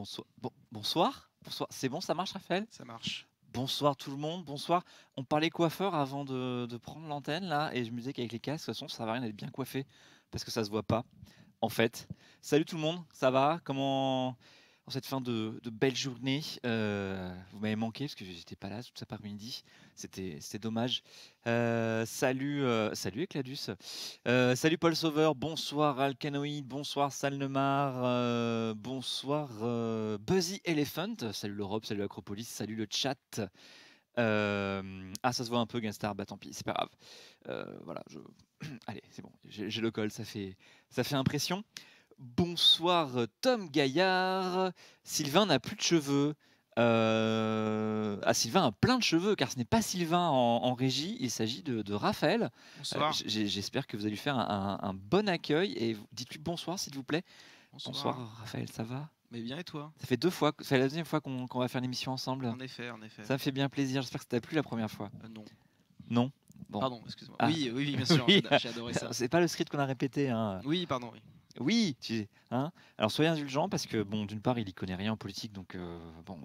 Bonsoir. Bonsoir. Bonsoir. C'est bon, ça marche, Raphaël? Ça marche. Bonsoir tout le monde. Bonsoir. On parlait coiffeur avant de prendre l'antenne là, et je me disais qu'avec les casques, de toute façon, ça va rien d'être bien coiffé parce que ça se voit pas. En fait. Salut tout le monde. Ça va? Comment en cette fin de belle journée? Vous m'avez manqué parce que j'étais pas là tout cet après-midi. C'était dommage. Salut Ecladus. Salut Paul Sauveur, bonsoir Alcanoïd, bonsoir Salnemar, bonsoir Buzzy Elephant, salut l'Europe, salut Acropolis, salut le chat. Ah, ça se voit un peu Gunstar, bah tant pis, c'est pas grave. Voilà, allez, c'est bon, j'ai le col, ça fait impression. Bonsoir Tom Gaillard, Sylvain n'a plus de cheveux. Sylvain a plein de cheveux car ce n'est pas Sylvain en régie, il s'agit de Raphaël. Bonsoir. J'espère que vous allez lui faire un bon accueil et dites-lui bonsoir s'il vous plaît. Bonsoir. Raphaël, ça va? Mais bien et toi? Ça fait 2 fois, c'est la deuxième fois qu'on va faire l'émission ensemble. En effet, en effet. Ça me fait bien plaisir, j'espère que ça t'a plu la première fois. Non. Non? Bon. Pardon, excuse-moi. Ah. Oui, bien sûr, Oui. j'ai adoré ça. C'est pas le script qu'on a répété, hein. Oui, pardon, oui. Oui, alors soyez indulgents parce que bon, d'une part, il y connaît rien en politique, donc bon.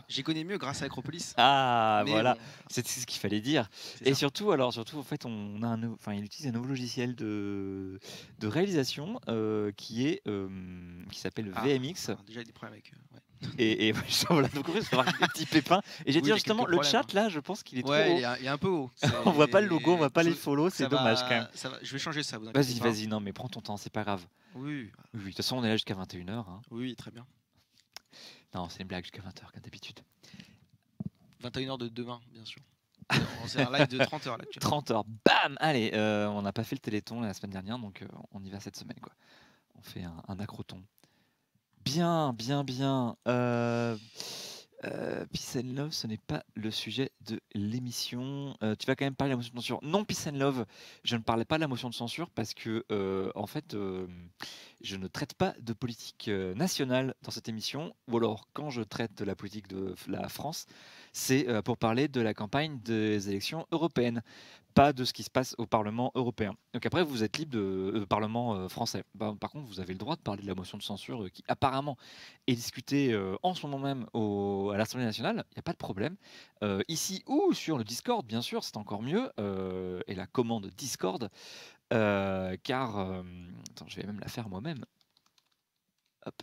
J'y connais mieux grâce à Acropolis. Ah, Mais voilà, bon, c'est ce qu'il fallait dire. c'est Et ça. surtout, en fait, il utilise un nouveau logiciel de réalisation qui s'appelle VMX. Déjà, il y a des problèmes avec. Ouais. Et voilà, donc ça va avoir des petits pépins. Et j'ai Oui, dit il y a justement, quelques le problèmes, chat là, je pense qu'il est trop Ouais, haut. il est un peu haut. On voit pas le logo, on voit pas les follow, c'est Ça dommage va- quand même. ça va- Je vais changer ça, vous inquiétez pas. Vas-y, non, mais prends ton temps, c'est pas grave. Oui, Oui, de toute façon, on est là jusqu'à 21h. Hein. oui, très bien. Non, c'est une blague jusqu'à 20h, comme d'habitude. 21h de demain, bien sûr. C'est un live de 30h là. 30h, bam! Allez, on n'a pas fait le Téléthon la semaine dernière, donc on y va cette semaine, quoi. On fait un acroton. Bien. Peace and Love, ce n'est pas le sujet de l'émission. Tu vas quand même parler de la motion de censure. Non, Peace and Love, je ne parlais pas de la motion de censure parce que, en fait, je ne traite pas de politique nationale dans cette émission. Ou alors, quand je traite de la politique de la France, c'est pour parler de la campagne des élections européennes, pas de ce qui se passe au Parlement européen. Donc après, vous êtes libre de Parlement français. Par contre, vous avez le droit de parler de la motion de censure qui apparemment est discutée en ce moment même à l'Assemblée nationale. Il n'y a pas de problème. Ici ou sur le Discord, bien sûr, c'est encore mieux. Et la commande Discord, car attends, je vais même la faire moi-même. Hop.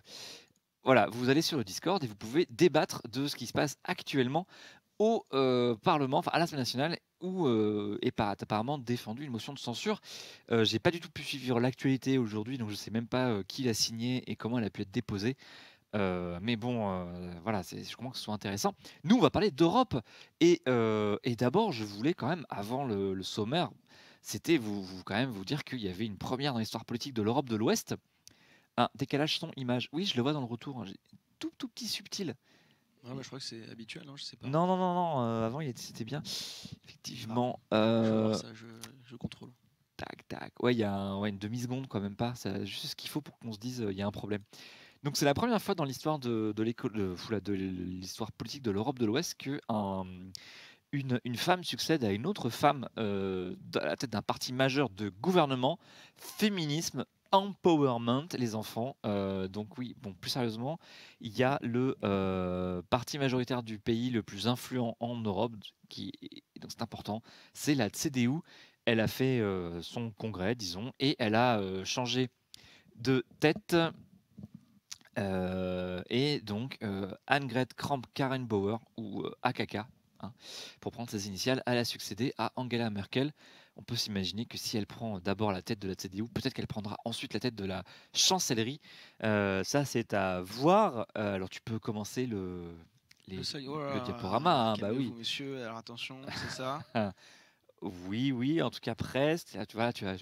Voilà, vous allez sur le Discord et vous pouvez débattre de ce qui se passe actuellement au Parlement, enfin à l'Assemblée nationale, où est apparemment défendu une motion de censure. J'ai pas du tout pu suivre l'actualité aujourd'hui, donc je sais même pas qui l'a signée et comment elle a pu être déposée. Mais bon, voilà, je comprends que ce soit intéressant. Nous, on va parler d'Europe. Et d'abord, je voulais quand même, avant le sommaire, c'était quand même vous dire qu'il y avait une première dans l'histoire politique de l'Europe de l'Ouest. Un décalage son-image. Oui, je le vois dans le retour. Hein, tout petit subtil. Ouais, je crois que c'est habituel, non, je sais pas. Non, avant c'était bien. Effectivement. Je vais voir ça, je contrôle. Tac. Ouais, il y a une demi-seconde quand même pas. C'est juste ce qu'il faut pour qu'on se dise il y a un problème. Donc c'est la première fois dans l'histoire de l'histoire politique de l'Europe de l'Ouest que une femme succède à une autre femme à la tête d'un parti majeur de gouvernement, féminisme, empowerment, les enfants. Donc oui, bon, plus sérieusement, il y a le parti majoritaire du pays le plus influent en Europe, donc c'est important, c'est la CDU. Elle a fait son congrès, disons, et elle a changé de tête. Et donc Annegret Kramp-Karrenbauer, ou AKK, hein, pour prendre ses initiales, elle a succédé à Angela Merkel. On peut s'imaginer que si elle prend d'abord la tête de la CDU, peut-être qu'elle prendra ensuite la tête de la chancellerie. Ça, c'est à voir. Alors, tu peux commencer le diaporama. Hein, bah oui. Monsieur, alors attention, c'est ça. Oui, en tout cas presque.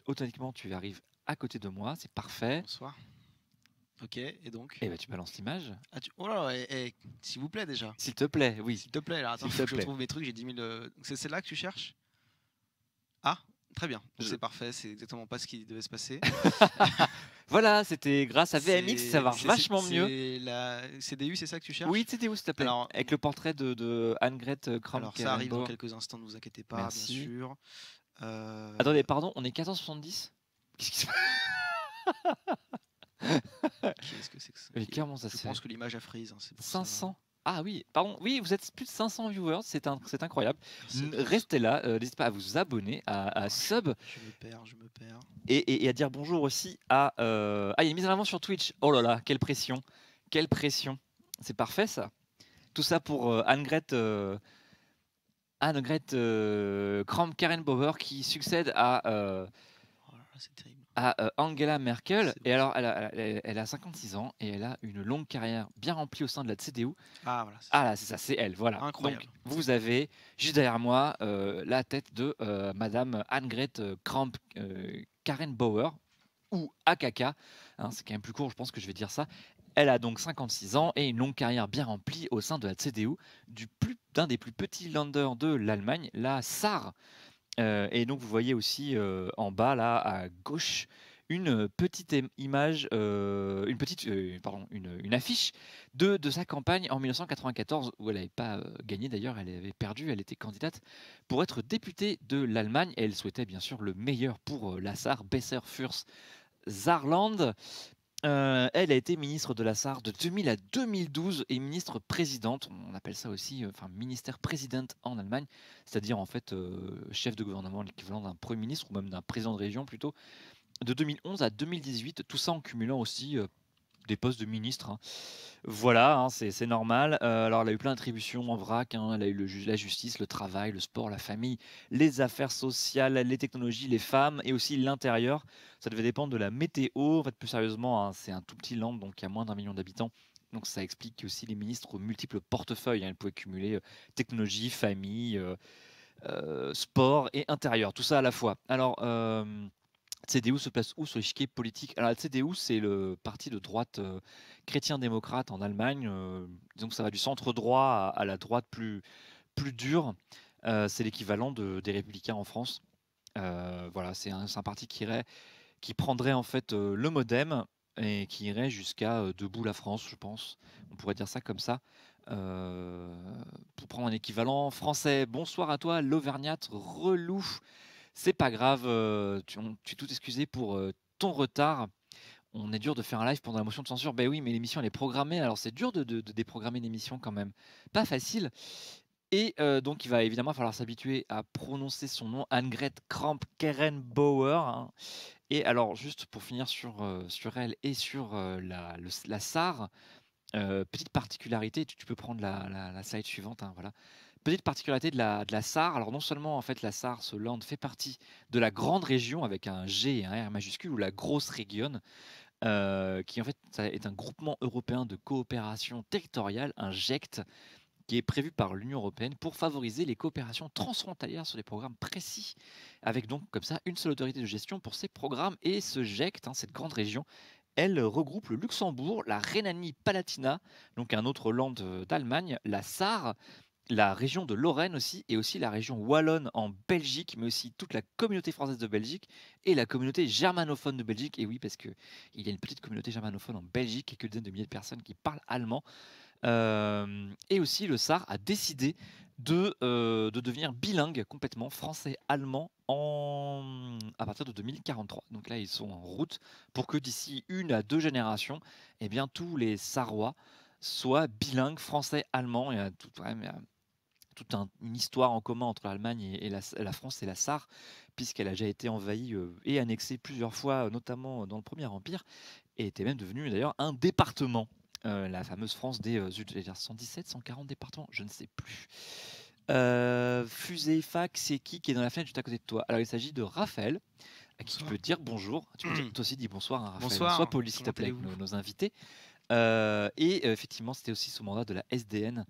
Automatiquement, tu arrives à côté de moi, c'est parfait. Bonsoir. Ok, et donc Et bah tu balances l'image. Oh là, s'il vous plaît déjà. S'il te plaît, oui. S'il te plaît, alors attends, faut que je trouve mes trucs, j'ai 10 000... C'est celle-là que tu cherches? Ah, très bien, c'est parfait, c'est exactement pas ce qui devait se passer. Voilà, c'était grâce à VMX, ça marche vachement mieux. La CDU, c'est ça que tu cherches? Oui, CDU, s'il te plaît. Alors, avec le portrait de Annegret Kramp-Karrenbauer. Alors ça arrive dans quelques instants, ne vous inquiétez pas, merci. Bien sûr. Attendez, pardon, on est 1470? Qu'est-ce qui se passe? Qu'est-ce que c'est que ça? Oui, comment ça Je se fait? pense que l'image a freeze. Hein, c'est pour 500. Ah oui, pardon, oui, vous êtes plus de 500 viewers, c'est incroyable. Merci à tous. Restez là, n'hésitez pas à vous abonner, à Oh, sub je me perds, je me perds. et à dire bonjour aussi à. Ah, il y a une mise en avant sur Twitch. Oh là là, quelle pression! Quelle pression! C'est parfait ça. Tout ça pour Annegret Kramp-Karrenbauer qui succède Oh là là, c'est terrible. à Angela Merkel. C'est Et bon, alors, elle a 56 ans et elle a une longue carrière bien remplie au sein de la CDU. Ah voilà, c'est Ah ça. là, c'est ça, c'est elle, voilà. Incroyable. Donc, vous avez juste derrière moi la tête de Madame Annegret Kramp-Karrenbauer, ou AKK, hein, c'est quand même plus court, je pense que je vais dire ça. Elle a donc 56 ans et une longue carrière bien remplie au sein de la CDU, d'un des plus petits Länder de l'Allemagne, la Sarre. Et donc vous voyez aussi en bas, là, à gauche, une petite image, une affiche de sa campagne en 1994, où elle n'avait pas gagné d'ailleurs, elle avait perdu, elle était candidate pour être députée de l'Allemagne, et elle souhaitait bien sûr le meilleur pour la Sarre, Besser fürs Saarland. Elle a été ministre de la Sarre de 2000 à 2012 et ministre-présidente. On appelle ça aussi ministère présidente en Allemagne, c'est-à-dire en fait chef de gouvernement, l'équivalent d'un premier ministre ou même d'un président de région plutôt, de 2011 à 2018, tout ça en cumulant aussi des postes de ministre. Hein. Voilà, hein, c'est normal. Alors, elle a eu plein d'attributions en vrac. Hein. Elle a eu la justice, le travail, le sport, la famille, les affaires sociales, les technologies, les femmes et aussi l'intérieur. Ça devait dépendre de la météo. En fait, plus sérieusement, hein, c'est un tout petit land, donc il y a moins d'1 million d'habitants. Donc, ça explique aussi les ministres aux multiples portefeuilles. Hein. Elle pouvait cumuler technologie, famille, sport et intérieur. Tout ça à la fois. Alors, CDU se place où sur l'échiquier politique? Alors la CDU, c'est le parti de droite chrétien-démocrate en Allemagne. Disons que ça va du centre droit à la droite plus dure. C'est l'équivalent des Républicains en France. Voilà, c'est un parti qui prendrait en fait le MoDem et qui irait jusqu'à Debout la France, je pense. On pourrait dire ça comme ça. Euh, pour prendre un équivalent français. Bonsoir à toi, l'Auvergnate relou. C'est pas grave, tu es tout excusé pour ton retard. On est dur de faire un live pendant la motion de censure. Ben oui, mais l'émission elle est programmée, alors c'est dur de déprogrammer une émission quand même. Pas facile. Et donc il va évidemment falloir s'habituer à prononcer son nom, Annegret Kramp-Karrenbauer. Hein. Et alors juste pour finir sur elle et sur la Sarre, petite particularité, tu peux prendre la slide suivante. Hein, voilà. Petite particularité de la Sarre, alors non seulement en fait la Sarre, ce land fait partie de la grande région avec un G et un R majuscule, ou la grosse région, qui en fait ça est un groupement européen de coopération territoriale, un GECT, qui est prévu par l'Union européenne pour favoriser les coopérations transfrontalières sur des programmes précis, avec donc comme ça une seule autorité de gestion pour ces programmes. Et ce GECT, hein, cette grande région, elle regroupe le Luxembourg, la Rhénanie-Palatinat, donc un autre land d'Allemagne, la Sarre, la région de Lorraine aussi, et aussi la région wallonne en Belgique, mais aussi toute la communauté française de Belgique et la communauté germanophone de Belgique. Et oui, parce qu'il y a une petite communauté germanophone en Belgique et quelques dizaines de milliers de personnes qui parlent allemand. Et aussi, le SAR a décidé de devenir bilingue complètement français-allemand à partir de 2043. Donc là, ils sont en route pour que d'ici 1 à 2 générations, eh bien, tous les Sarrois soient bilingues français-allemand. Il y a toute une histoire en commun entre l'Allemagne et la France et la Sarre, puisqu'elle a déjà été envahie et annexée plusieurs fois, notamment dans le Premier Empire, et était même devenue d'ailleurs un département. La fameuse France des 117, 140 départements, je ne sais plus. Fusée, fac, c'est qui est dans la fenêtre juste à côté de toi? Alors il s'agit de Raphaël, à qui tu peux dire bonjour. Tu peux toi aussi dire bonsoir à Raphaël. Bonsoir. Sois poli s'il te plaît avec nos invités. Et effectivement, c'était aussi sous mandat de la SDN,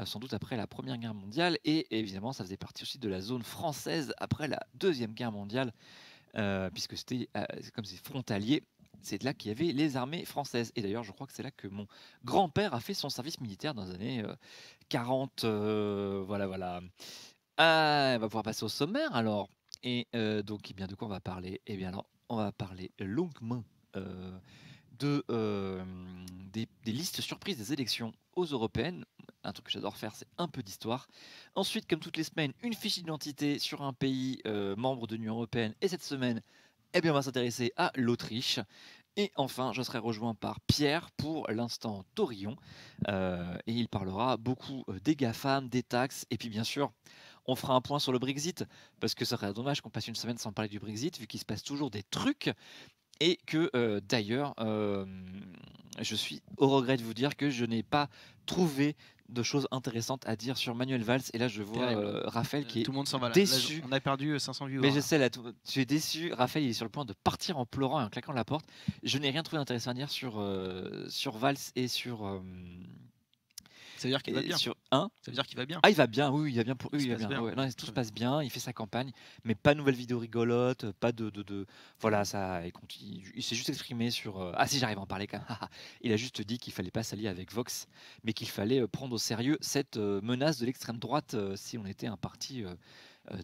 sans doute après la Première Guerre mondiale. Et évidemment, ça faisait partie aussi de la zone française après la Deuxième Guerre mondiale, puisque c'était comme c'est frontalier. C'est là qu'il y avait les armées françaises. Et d'ailleurs, je crois que c'est là que mon grand-père a fait son service militaire dans les années 40. Voilà, voilà. On va pouvoir passer au sommaire alors. Et donc, eh bien, de quoi on va parler? Eh bien, alors, on va parler longuement des listes surprises des élections aux européennes. Un truc que j'adore faire, c'est un peu d'histoire. Ensuite, comme toutes les semaines, une fiche d'identité sur un pays membre de l'Union européenne. Et cette semaine, eh bien, on va s'intéresser à l'Autriche. Et enfin, je serai rejoint par Pierre pour l'instant Taurillon. Et il parlera beaucoup des GAFAM, des taxes. Et puis bien sûr, on fera un point sur le Brexit. Parce que ça serait dommage qu'on passe une semaine sans parler du Brexit, vu qu'il se passe toujours des trucs. Et que d'ailleurs, je suis au regret de vous dire que je n'ai pas trouvé de choses intéressantes à dire sur Manuel Valls. Et là, je vois Raphaël qui est Tout le monde s'en va là. déçu. On a perdu 500 viewers. Mais je sais, là, tu es déçu. Raphaël, il est sur le point de partir en pleurant et en claquant la porte. Je n'ai rien trouvé d'intéressant à dire sur Valls et sur. Ça veut dire qu'il va bien. Sur Ça veut dire qu'il va bien. Ah, il va bien, oui, il va bien pour eux, Il il va se passe bien. bien. Ouais, non, tout se passe bien, il fait sa campagne, mais pas de nouvelles vidéos rigolotes, pas voilà, ça. Il s'est juste exprimé sur. Ah, si, j'arrive à en parler quand même. Il a juste dit qu'il fallait pas s'allier avec Vox, mais qu'il fallait prendre au sérieux cette menace de l'extrême droite si on était un parti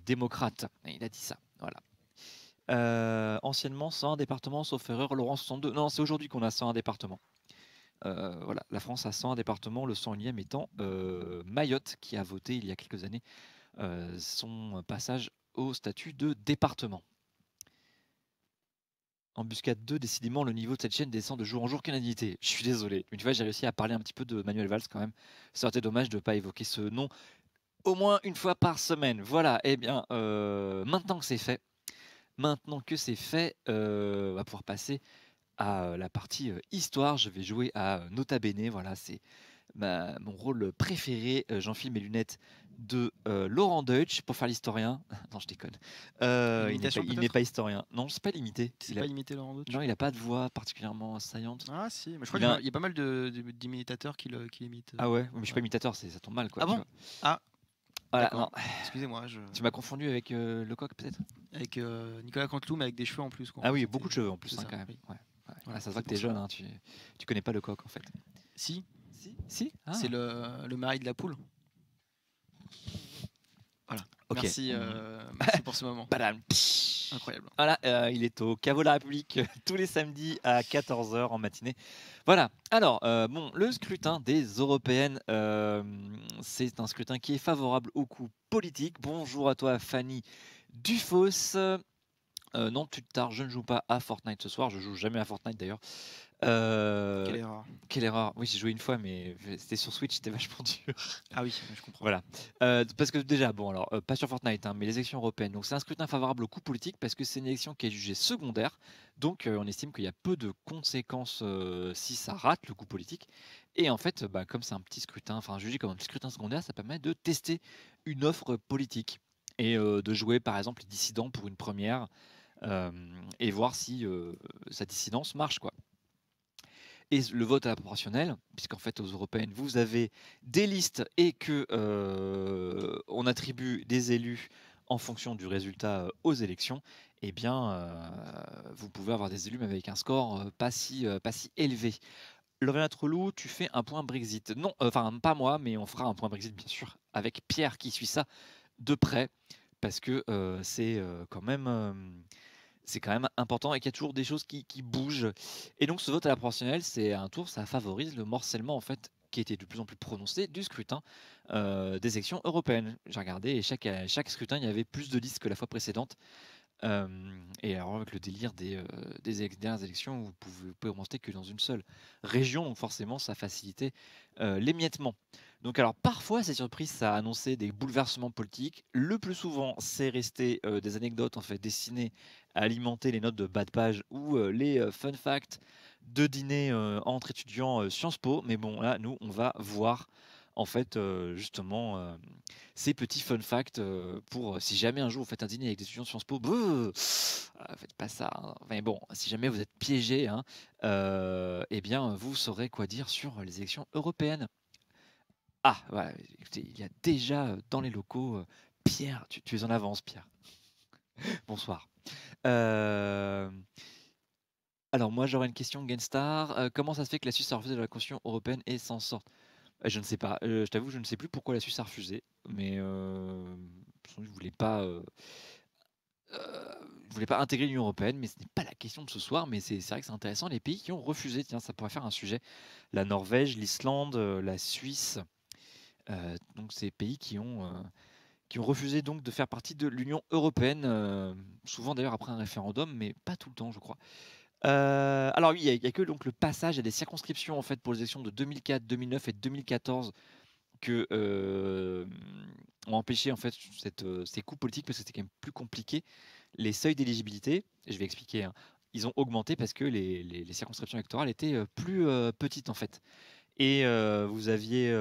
démocrate. Et il a dit ça, voilà. Anciennement, 101 départements, sauf erreur, Laurent 62. Non, c'est aujourd'hui qu'on a 101 départements. Voilà, la France a 101 départements, le 101e étant Mayotte, qui a voté il y a quelques années son passage au statut de département. Embuscade 2, décidément, le niveau de cette chaîne descend de jour en jour. Quelle indignité. Je suis désolé. Une fois, j'ai réussi à parler un petit peu de Manuel Valls quand même. Ça aurait été dommage de ne pas évoquer ce nom au moins une fois par semaine. Voilà, eh bien, maintenant que c'est fait, on va pouvoir passer à la partie histoire. Je vais jouer à Nota Bene. Voilà, c'est mon rôle préféré. J'enfile mes lunettes de Laurent Deutsch pour faire l'historien. Non, je déconne. Il n'est pas historien. Non, c'est pas limité. C'est pas imité Laurent Deutsch. Non, il n'a pas de voix particulièrement saillante. Ah si, mais je crois qu'il y a pas mal d'imitateurs qui l'imitent. Ah ouais, mais je suis pas imitateur, ça tombe mal quoi. Ah bon? Ah. Voilà, non. Excusez-moi. Tu m'as confondu avec Lecoq peut-être? Avec Nicolas Canteloup, mais avec des cheveux en plus. Ah oui, beaucoup de cheveux en plus quand même. Oui. Ouais. Voilà, ça se voit que t'es jeune, hein, tu connais pas Lecoq en fait. Si. Si ah. C'est le mari de la poule. Voilà. Okay. Merci pour ce moment. Incroyable. Voilà, il est au Caveau de la République tous les samedis à 14h en matinée. Voilà. Alors, bon, le scrutin des européennes, c'est un scrutin qui est favorable au coup politique. Bonjour à toi, Fanny Dufos. Non, tu te tardes, je ne joue pas à Fortnite ce soir. Je joue jamais à Fortnite d'ailleurs. Quelle erreur. Quelle erreur. Oui, j'ai joué une fois, mais c'était sur Switch, c'était vachement dur. Ah oui, je comprends. Voilà. Parce que déjà, bon, alors, pas sur Fortnite, hein, mais les élections européennes. Donc, c'est un scrutin favorable au coup politique parce que c'est une élection qui est jugée secondaire. Donc, on estime qu'il y a peu de conséquences si ça rate le coup politique. Et en fait, comme c'est un petit scrutin, enfin, jugé comme un petit scrutin secondaire, ça permet de tester une offre politique et de jouer, par exemple, les dissidents pour une première et voir si sa dissidence marche, quoi. Et le vote à la proportionnelle, puisqu'en fait aux européennes vous avez des listes et que on attribue des élus en fonction du résultat aux élections, eh bien vous pouvez avoir des élus mais avec un score pas si élevé. Lorena Trelou, tu fais un point Brexit. Non, enfin pas moi, mais on fera un point Brexit bien sûr avec Pierre qui suit ça de près parce que c'est quand même important et qu'il y a toujours des choses qui bougent. Et donc ce vote à la proportionnelle, c'est un tour, ça favorise le morcellement en fait qui était de plus en plus prononcé du scrutin des élections européennes. J'ai regardé et chaque scrutin, il y avait plus de listes que la fois précédente. Et alors avec le délire des dernières élections, vous pouvez remonter que dans une seule région, donc forcément ça facilitait l'émiettement. Donc alors parfois ces surprises, ça a annoncé des bouleversements politiques. Le plus souvent, c'est resté des anecdotes en fait destinées à alimenter les notes de bas de page ou les fun facts de dîner entre étudiants Sciences Po. Mais bon là, nous on va voir en fait justement ces petits fun facts pour si jamais un jour vous faites un dîner avec des étudiants de Sciences Po, faites pas ça. Hein. Mais bon, si jamais vous êtes piégé, hein, eh bien vous saurez quoi dire sur les élections européennes. Ah, voilà, écoutez, il y a déjà dans les locaux Pierre, tu es en avance, Pierre. Bonsoir. Alors moi j'aurais une question, Genstar. Comment ça se fait que la Suisse a refusé la Constitution européenne et s'en sorte? Je ne sais pas. Je t'avoue, je ne sais plus pourquoi la Suisse a refusé, mais je voulais pas intégrer l'Union européenne, mais ce n'est pas la question de ce soir. Mais c'est vrai que c'est intéressant. Les pays qui ont refusé, tiens, ça pourrait faire un sujet. La Norvège, l'Islande, la Suisse. Donc ces pays qui ont refusé donc de faire partie de l'Union européenne, souvent d'ailleurs après un référendum, mais pas tout le temps, je crois. Alors oui, il y a que donc le passage à des circonscriptions en fait pour les élections de 2004, 2009 et 2014 que, ont empêché en fait ces coups politiques parce que c'était quand même plus compliqué. Les seuils d'éligibilité, je vais expliquer, hein, ils ont augmenté parce que les circonscriptions électorales étaient, plus, petites en fait et vous aviez,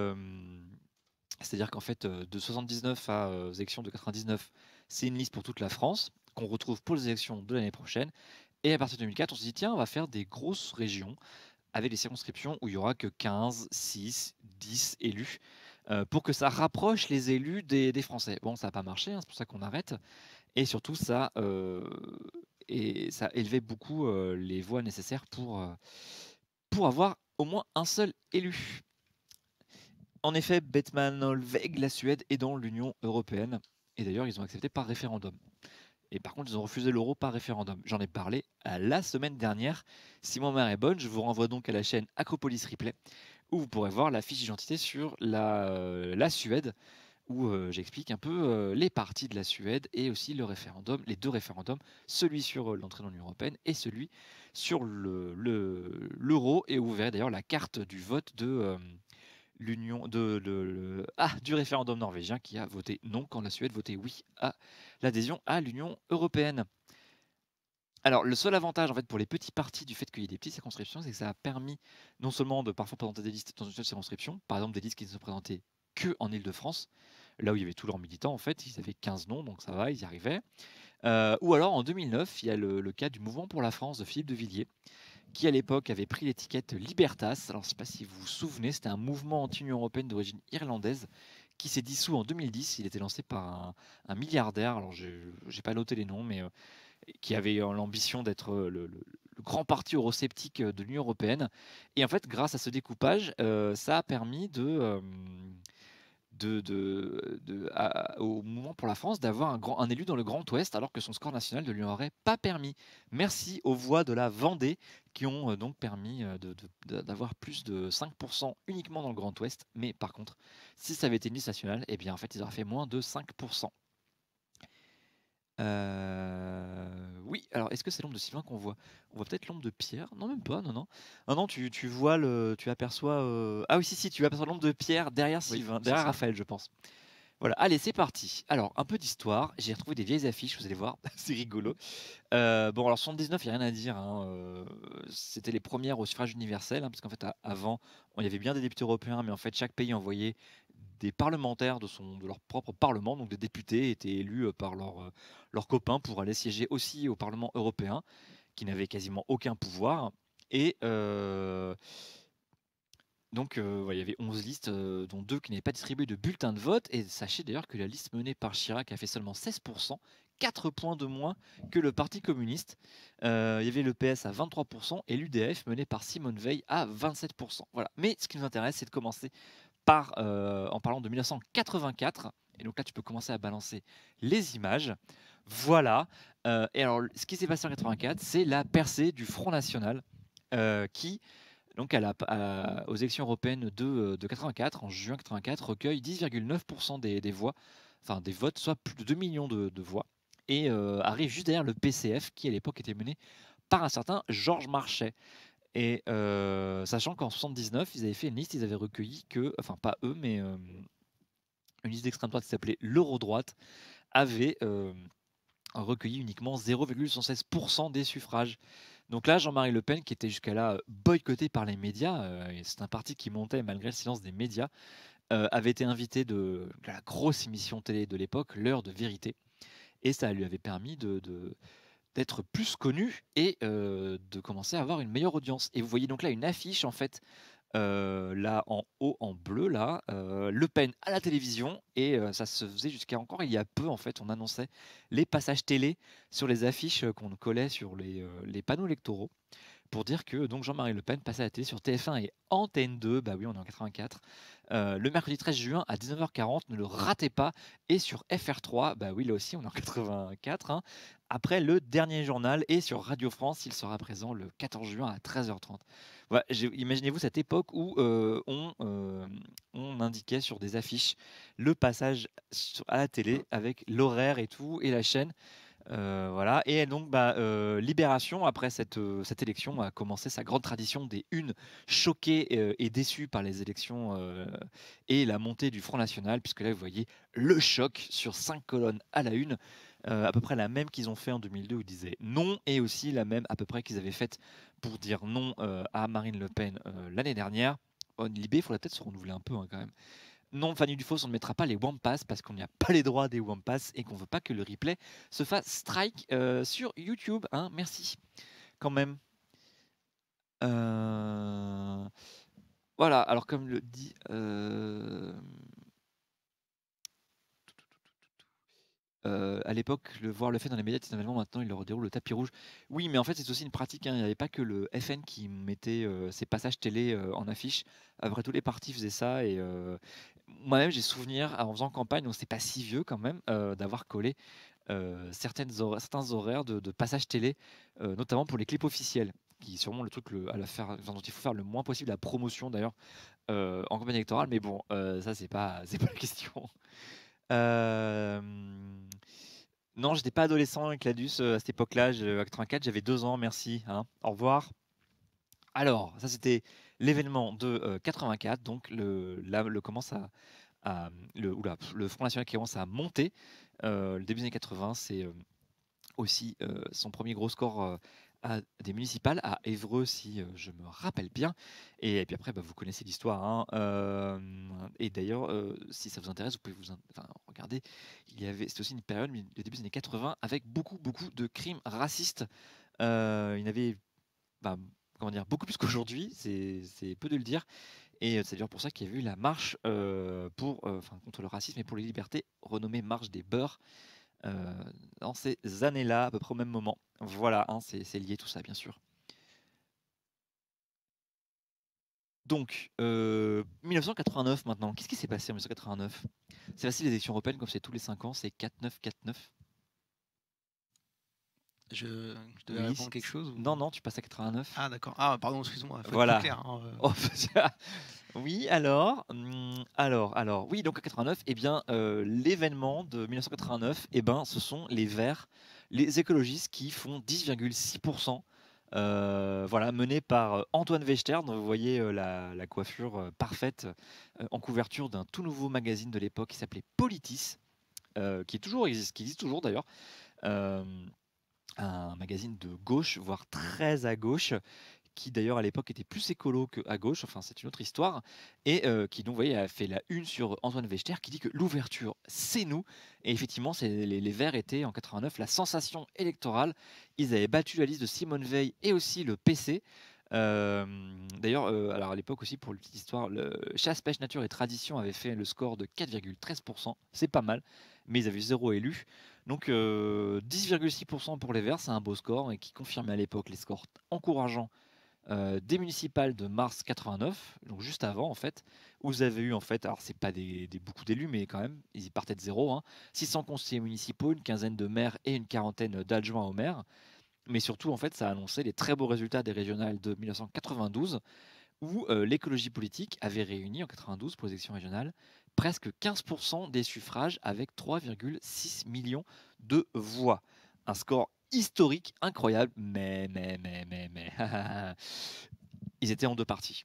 c'est-à-dire qu'en fait, de 79 aux élections de 99, c'est une liste pour toute la France qu'on retrouve pour les élections de l'année prochaine et à partir de 2004, on se dit: «Tiens, on va faire des grosses régions avec des circonscriptions où il y aura que 15, 6, 10 élus, pour que ça rapproche les élus des Français». Bon, ça n'a pas marché, hein, c'est pour ça qu'on arrête et surtout ça élevait beaucoup, les voix nécessaires pour avoir au moins un seul élu. En effet, Bettman-Olveg, la Suède est dans l'Union européenne et d'ailleurs, ils ont accepté par référendum. Et par contre, ils ont refusé l'euro par référendum. J'en ai parlé la semaine dernière. Si ma mère est bonne, je vous renvoie donc à la chaîne Acropolis Replay, où vous pourrez voir la fiche d'identité sur la Suède, où j'explique un peu les parties de la Suède et aussi le référendum, les deux référendums, celui sur l'entrée dans l'Union européenne et celui sur l'euro. Et où vous verrez d'ailleurs la carte du vote de l'union du référendum norvégien qui a voté non quand la Suède votait oui à l'adhésion à l'Union européenne. Alors, le seul avantage en fait pour les petits partis du fait qu'il y ait des petites circonscriptions, c'est que ça a permis non seulement de parfois présenter des listes dans une seule circonscription, par exemple des listes qui ne se présentaient que en Île-de-France, là où il y avait tous leurs militants en fait, ils avaient 15 noms, donc ça va, ils y arrivaient. Ou alors en 2009, il y a le cas du Mouvement pour la France de Philippe de Villiers, qui à l'époque avait pris l'étiquette Libertas. Alors je ne sais pas si vous vous souvenez, c'était un mouvement anti-Union européenne d'origine irlandaise qui s'est dissous en 2010. Il était lancé par un milliardaire, alors je n'ai pas noté les noms, mais qui avait l'ambition d'être le grand parti eurosceptique de l'Union européenne. Et en fait, grâce à ce découpage, ça a permis au Mouvement pour la France d'avoir un élu dans le Grand Ouest alors que son score national ne lui aurait pas permis. Merci aux voix de la Vendée qui ont donc permis d'avoir plus de 5% uniquement dans le Grand Ouest. Mais par contre, si ça avait été une liste nationale, eh bien en fait ils auraient fait moins de 5%. Oui, alors est-ce que c'est l'ombre de Sylvain qu'on voit? On voit peut-être l'ombre de Pierre? Non, même pas, non, non. Non, non, tu vois tu aperçois. Ah oui, si, tu aperçois l'ombre de Pierre derrière Oui, Sylvain, c'est derrière ça. Raphaël, je pense. Voilà, allez, c'est parti. Alors, un peu d'histoire. J'ai retrouvé des vieilles affiches, vous allez voir, c'est rigolo. Bon, alors 79, il n'y a rien à dire, hein, c'était les premières au suffrage universel, hein, parce qu'en fait, avant, il y avait bien des députés européens, mais en fait, chaque pays envoyait des parlementaires de leur propre parlement, donc des députés étaient élus par leurs copains pour aller siéger aussi au Parlement européen, qui n'avait quasiment aucun pouvoir. Et donc, ouais, il y avait 11 listes, dont 2 qui n'avaient pas distribué de bulletins de vote. Et sachez d'ailleurs que la liste menée par Chirac a fait seulement 16%, 4 points de moins que le Parti communiste. Il y avait le PS à 23% et l'UDF mené par Simone Veil à 27%. Voilà. Mais ce qui nous intéresse, c'est de commencer en parlant de 1984. Et donc là, tu peux commencer à balancer les images. Voilà. Et alors, ce qui s'est passé en 84, c'est la percée du Front National qui donc aux élections européennes de 84, en juin 84, recueille 10,9% des voix, enfin des votes, soit plus de 2 millions de voix, et arrive juste derrière le PCF, qui à l'époque était mené par un certain Georges Marchais. Et sachant qu'en 79, ils avaient fait une liste, ils avaient recueilli que, enfin pas eux, mais une liste d'extrême droite qui s'appelait l'Eurodroite, avait recueilli uniquement 0,116% des suffrages. Donc là, Jean-Marie Le Pen, qui était jusqu'à là boycotté par les médias, et c'est un parti qui montait malgré le silence des médias, avait été invité de la grosse émission télé de l'époque, L'Heure de Vérité, et ça lui avait permis d'être plus connu et de commencer à avoir une meilleure audience. Et vous voyez donc là une affiche en fait, là en haut en bleu là, Le Pen à la télévision, et ça se faisait jusqu'à encore il y a peu en fait, on annonçait les passages télé sur les affiches qu'on collait sur les panneaux électoraux pour dire que donc Jean-Marie Le Pen passait à la télé sur TF1 et Antenne 2, bah oui, on est en 84, le mercredi 13 juin à 19h40, ne le ratez pas, et sur FR3, bah oui, là aussi on est en 84, hein, après le dernier journal, et sur Radio France, il sera présent le 14 juin à 13h30. Voilà, imaginez-vous cette époque où on indiquait sur des affiches le passage à la télé avec l'horaire et tout, et la chaîne. Voilà. Et donc, Libération, après cette élection, a commencé sa grande tradition des unes choquées et déçues par les élections et la montée du Front National, puisque là, vous voyez le choc sur 5 colonnes à la une, à peu près la même qu'ils ont fait en 2002 où ils disaient non, et aussi la même à peu près qu'ils avaient faite pour dire non à Marine Le Pen l'année dernière. Libé, il faudrait peut-être se renouveler un peu quand même. Non, Fanny Dufos, on ne mettra pas les Wampas parce qu'on n'y a pas les droits des Wampas et qu'on veut pas que le replay se fasse strike sur YouTube. Hein, merci, quand même. Voilà, alors comme le dit... à l'époque, voir le fait dans les médias était un événement, maintenant il leur déroule le tapis rouge. Oui, mais en fait, c'est aussi une pratique. Hein. Il n'y avait pas que le FN qui mettait ses passages télé en affiche. Après, tous les partis faisaient ça. Et moi-même, j'ai souvenir, en faisant campagne, donc c'est pas si vieux quand même, d'avoir collé certains horaires de passage télé, notamment pour les clips officiels, qui est sûrement le truc dont il faut faire le moins possible la promotion d'ailleurs en campagne électorale. Mais bon, ça, c'est pas la question. Euh, Non, j'étais pas adolescent avec Ladus à cette époque-là. À 84, j'avais 2 ans. Merci. Hein. Au revoir. Alors, ça c'était l'événement de 84. Donc le Front National qui commence à monter. Le début des années 80, c'est aussi son premier gros score à des municipales à Évreux, si je me rappelle bien. Et puis après, vous connaissez l'histoire. Hein. Et d'ailleurs, si ça vous intéresse, vous pouvez regarder. C'était aussi une période, le début des années 80, avec beaucoup, beaucoup de crimes racistes. Il y en avait, comment dire, beaucoup plus qu'aujourd'hui, c'est peu de le dire. Et c'est d'ailleurs pour ça qu'il y a eu la marche contre le racisme et pour les libertés, renommée Marche des Beurs, dans ces années-là, à peu près au même moment. Voilà, hein, c'est lié tout ça, bien sûr. Donc, 1989 maintenant. Qu'est-ce qui s'est passé en 1989? C'est facile, les élections européennes, comme c'est tous les 5 ans, c'est 4-9, 4-9. Je devais répondre quelque chose ou... Non, tu passes à 89. Ah, d'accord. Ah, pardon, excuse-moi. Voilà. Plus clair, hein. Oh, oui, alors, oui, donc à 89, l'événement de 1989, ce sont les Verts, les écologistes qui font 10,6%. Voilà, mené par Antoine Wechter, dont vous voyez la coiffure parfaite en couverture d'un tout nouveau magazine de l'époque qui s'appelait Politis, qui existe toujours d'ailleurs. Un magazine de gauche, voire très à gauche, qui d'ailleurs à l'époque était plus écolo qu'à gauche, enfin c'est une autre histoire, et qui donc vous voyez a fait la une sur Antoine Wechter qui dit que l'ouverture c'est nous, et effectivement les Verts étaient en 89 la sensation électorale, ils avaient battu la liste de Simone Veil et aussi le PC. D'ailleurs, alors à l'époque aussi, pour une petite histoire, le Chasse, Pêche, Nature et Tradition avait fait le score de 4,13%, c'est pas mal, mais ils avaient 0 élu. Donc 10,6% pour les Verts, c'est un beau score et qui confirmait à l'époque les scores encourageants des municipales de mars 89, donc juste avant en fait, où vous avez eu en fait, alors c'est pas beaucoup d'élus, mais quand même, ils y partaient de zéro, hein, 600 conseillers municipaux, une quinzaine de maires et une quarantaine d'adjoints aux maires. Mais surtout, en fait, ça a annoncé les très beaux résultats des régionales de 1992, où l'écologie politique avait réuni en 92 pour les élections régionales presque 15% des suffrages avec 3,6 millions de voix. Un score historique incroyable, mais ils étaient en 2 parties.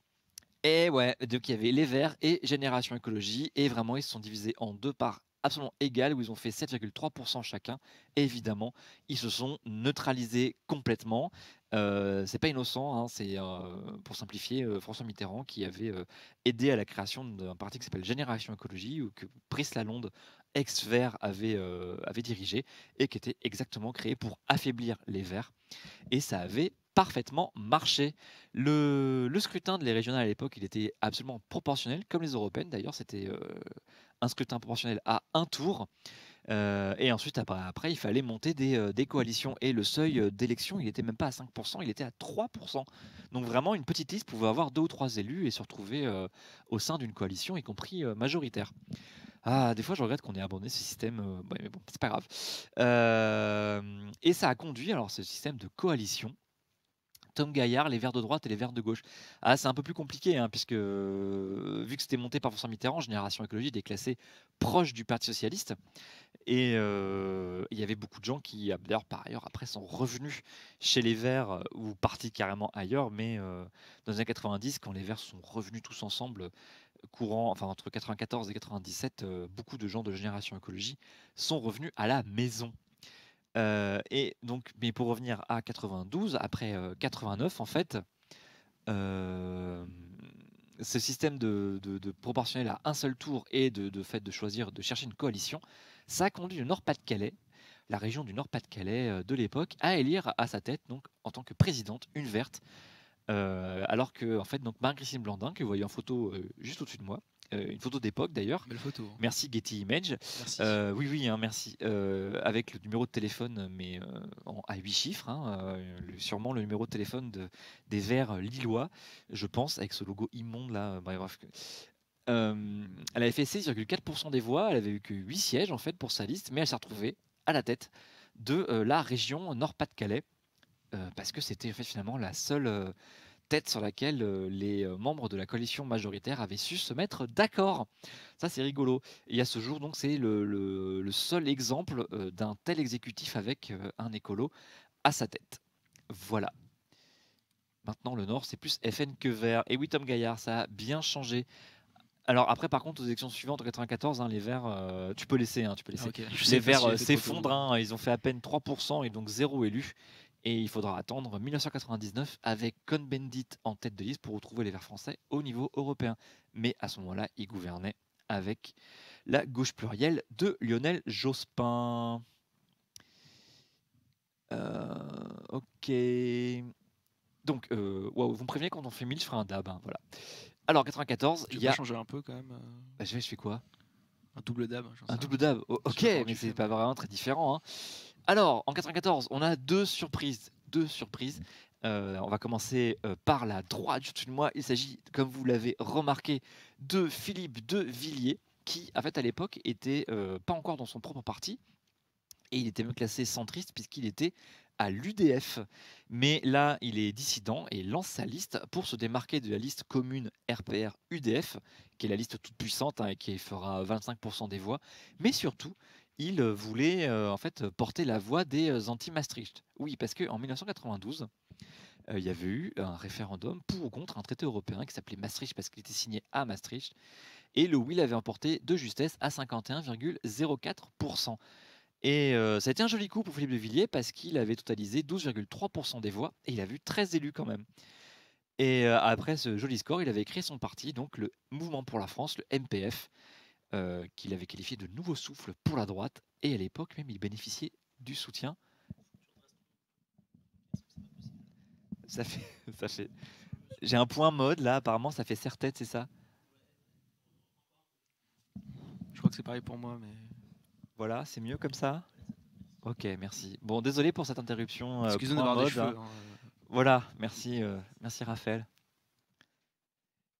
Et ouais, donc il y avait les Verts et Génération Écologie, et vraiment ils se sont divisés en 2 parts absolument égales où ils ont fait 7,3% chacun. Et évidemment, ils se sont neutralisés complètement. C'est pas innocent, hein, c'est pour simplifier François Mitterrand qui avait aidé à la création d'un parti qui s'appelle Génération Écologie, ou que Brice Lalonde, ex-Vert, avait dirigé, et qui était exactement créé pour affaiblir les Verts. Et ça avait parfaitement marché. Le scrutin de les régionales à l'époque, il était absolument proportionnel, comme les européennes d'ailleurs. C'était un scrutin proportionnel à un tour. Et ensuite, après, il fallait monter des coalitions. Et le seuil d'élection, il n'était même pas à 5%, il était à 3%. Donc vraiment, une petite liste pouvait avoir 2 ou 3 élus et se retrouver au sein d'une coalition, y compris majoritaire. Ah, des fois, je regrette qu'on ait abandonné ce système, mais bon, c'est pas grave. Et ça a conduit, alors ce système de coalition, Tom Gaillard, les Verts de droite et les Verts de gauche. Ah, c'est un peu plus compliqué, hein, puisque vu que c'était monté par François Mitterrand, Génération Écologie était classé proche du Parti Socialiste. Et il y avait beaucoup de gens qui, d'ailleurs, par ailleurs, après, sont revenus chez les Verts ou partis carrément ailleurs. Mais dans les années 90, quand les Verts sont revenus tous ensemble, enfin entre 94 et 97, beaucoup de gens de Génération Écologie sont revenus à la maison. Et donc, mais pour revenir à 92, après 89, en fait, ce système de proportionnel à un seul tour et de fait de choisir, de chercher une coalition, ça a conduit le Nord-Pas-de-Calais, la région du Nord-Pas-de-Calais de l'époque, à élire à sa tête, donc en tant que présidente, une verte. Alors que en fait, donc Marie-Christine Blandin, que vous voyez en photo juste au-dessus de moi, une photo d'époque d'ailleurs. Belle photo. Merci Getty Image. Merci. Oui, hein, merci. Avec le numéro de téléphone, mais à 8 chiffres, hein, sûrement le numéro de téléphone des Verts lillois, je pense, avec ce logo immonde là. Bref. Elle avait fait 6,4% des voix, elle avait eu que 8 sièges en fait pour sa liste, mais elle s'est retrouvée à la tête de la région Nord-Pas-de-Calais, parce que c'était en fait finalement la seule tête sur laquelle les membres de la coalition majoritaire avaient su se mettre d'accord. Ça, c'est rigolo. Et à ce jour, donc, c'est le seul exemple d'un tel exécutif avec un écolo à sa tête. Voilà. Maintenant, le Nord, c'est plus FN que Vert. Et oui, Tom Gaillard, ça a bien changé. Alors après, par contre, aux élections suivantes, en 94, hein, les Verts, tu peux laisser. Tu peux laisser. Ok. Les Verts s'effondrent, hein, ils ont fait à peine 3% et donc 0 élu. Et il faudra attendre 1999 avec Cohn-Bendit en tête de liste pour retrouver les Verts français au niveau européen. Mais à ce moment-là, ils gouvernaient avec la gauche plurielle de Lionel Jospin. Ok. Donc, wow, vous me prévenez quand on fait 1000, je ferai un dab. Hein, voilà. Alors, 94, il y a changer un peu quand même. Bah, je fais quoi? Un double dab. Un double dab. Ok, mais c'est pas vraiment très différent. Hein. Alors, en 94, on a deux surprises. On va commencer par la droite juste de moi. Il s'agit, comme vous l'avez remarqué, de Philippe de Villiers, qui, en fait, à l'époque, était pas encore dans son propre parti. Et il était même classé centriste puisqu'il était à l'UDF. Mais là, il est dissident et lance sa liste pour se démarquer de la liste commune RPR-UDF, qui est la liste toute puissante et qui fera 25% des voix. Mais surtout, il voulait en fait porter la voix des anti-Maastricht. Oui, parce qu'en 1992, il y avait eu un référendum pour ou contre un traité européen qui s'appelait Maastricht parce qu'il était signé à Maastricht. Et le oui l'avait emporté de justesse à 51,04%. Et ça a été un joli coup pour Philippe de Villiers parce qu'il avait totalisé 12,3% des voix et il a vu 13 élus quand même. Et après ce joli score, il avait créé son parti, donc le Mouvement pour la France, le MPF, qu'il avait qualifié de nouveau souffle pour la droite. Et à l'époque même, il bénéficiait du soutien. Ça fait. J'ai un point mode là, apparemment ça fait serre-tête, c'est ça? Je crois que c'est pareil pour moi, mais. Voilà, c'est mieux comme ça? Ok, merci. Bon, désolé pour cette interruption. Excusez-nous d'avoir des cheveux. Hein. Voilà, merci Raphaël.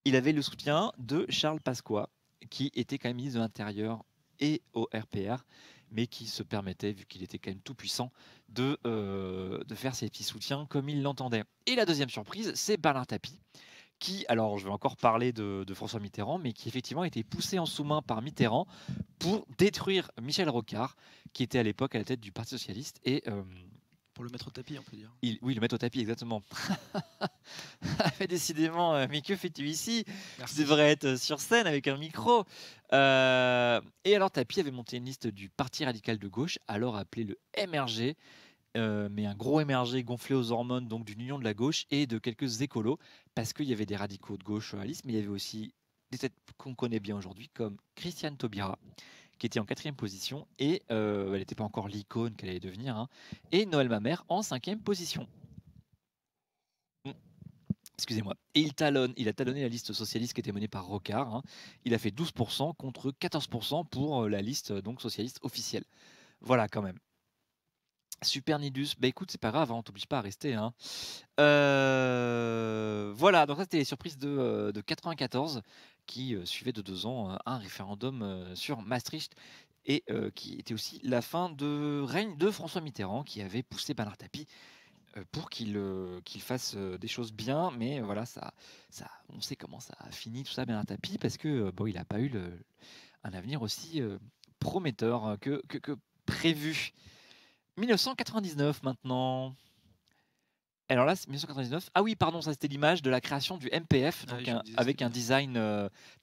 Il avait le soutien de Charles Pasqua, qui était quand même ministre de l'Intérieur et au RPR, mais qui se permettait, vu qu'il était quand même tout puissant, de faire ses petits soutiens comme il l'entendait. Et la deuxième surprise, c'est Bernard Tapie, qui, alors je vais encore parler de François Mitterrand, mais qui effectivement a été poussé en sous-main par Mitterrand pour détruire Michel Rocard, qui était à l'époque à la tête du Parti Socialiste. Et pour le mettre au tapis, on peut dire. Oui, le mettre au tapis, exactement. Décidément, mais que fais-tu ici? Merci. Tu devrais être sur scène avec un micro. Et alors, Tapie avait monté une liste du Parti radical de gauche, alors appelé le MRG, mais un gros MRG gonflé aux hormones, donc d'une union de la gauche et de quelques écolos, parce qu'il y avait des radicaux de gauche sur la liste, mais il y avait aussi des têtes qu'on connaît bien aujourd'hui, comme Christiane Taubira, qui était en 4e position, et elle n'était pas encore l'icône qu'elle allait devenir, hein, et Noël Mamère en 5e position. Excusez-moi. Et il a talonné la liste socialiste qui était menée par Rocard. Hein. Il a fait 12% contre 14% pour la liste donc socialiste officielle. Voilà quand même. Super Nidus, bah écoute, c'est pas grave, hein, on t'oblige pas à rester. Hein. Voilà, donc ça c'était les surprises de 94 qui suivaient de 2 ans un référendum sur Maastricht et qui était aussi la fin de règne de François Mitterrand qui avait poussé Bernard Tapie pour qu'il fasse des choses bien, mais voilà, on sait comment ça a fini, tout ça bien à tapis, parce que bon, il n'a pas eu un avenir aussi prometteur que prévu. 1999 maintenant. Alors là, c'est 1999. Ah oui, pardon, ça c'était l'image de la création du MPF, donc avec un design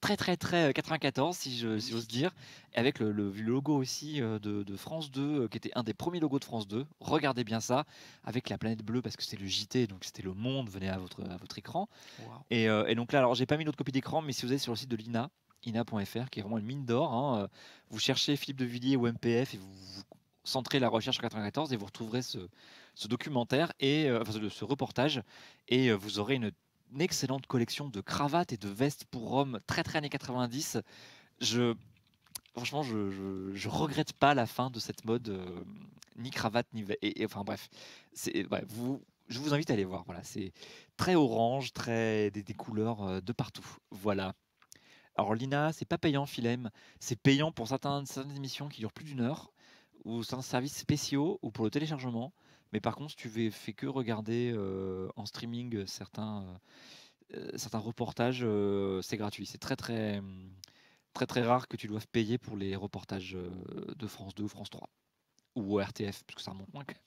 très très très 94, si j'ose dire, et avec le logo aussi de France 2, qui était un des premiers logos de France 2. Regardez bien ça, avec la planète bleue, parce que c'était le JT, donc c'était le monde, venait à votre écran. Wow. Et donc là, alors j'ai pas mis notre copie d'écran, mais si vous allez sur le site de l'INA, ina.fr, qui est vraiment une mine d'or, hein, vous cherchez Philippe de Villiers ou MPF et vous centrez la recherche en 94 et vous retrouverez ce documentaire et ce reportage, et vous aurez une excellente collection de cravates et de vestes pour hommes très très années 90. Franchement, je regrette pas la fin de cette mode, ni cravate ni enfin bref, je vous invite à aller voir. Voilà, c'est très orange, très des couleurs de partout. Voilà. Alors l'INA, c'est pas payant, Philem. C'est payant pour certaines émissions qui durent plus d'une heure, ou certains services spéciaux, ou pour le téléchargement. Mais par contre, si tu fais que regarder en streaming certains reportages, c'est gratuit. C'est très très très très rare que tu doives payer pour les reportages de France 2 ou France 3. Ou RTF, parce que ça remonte moins quand même.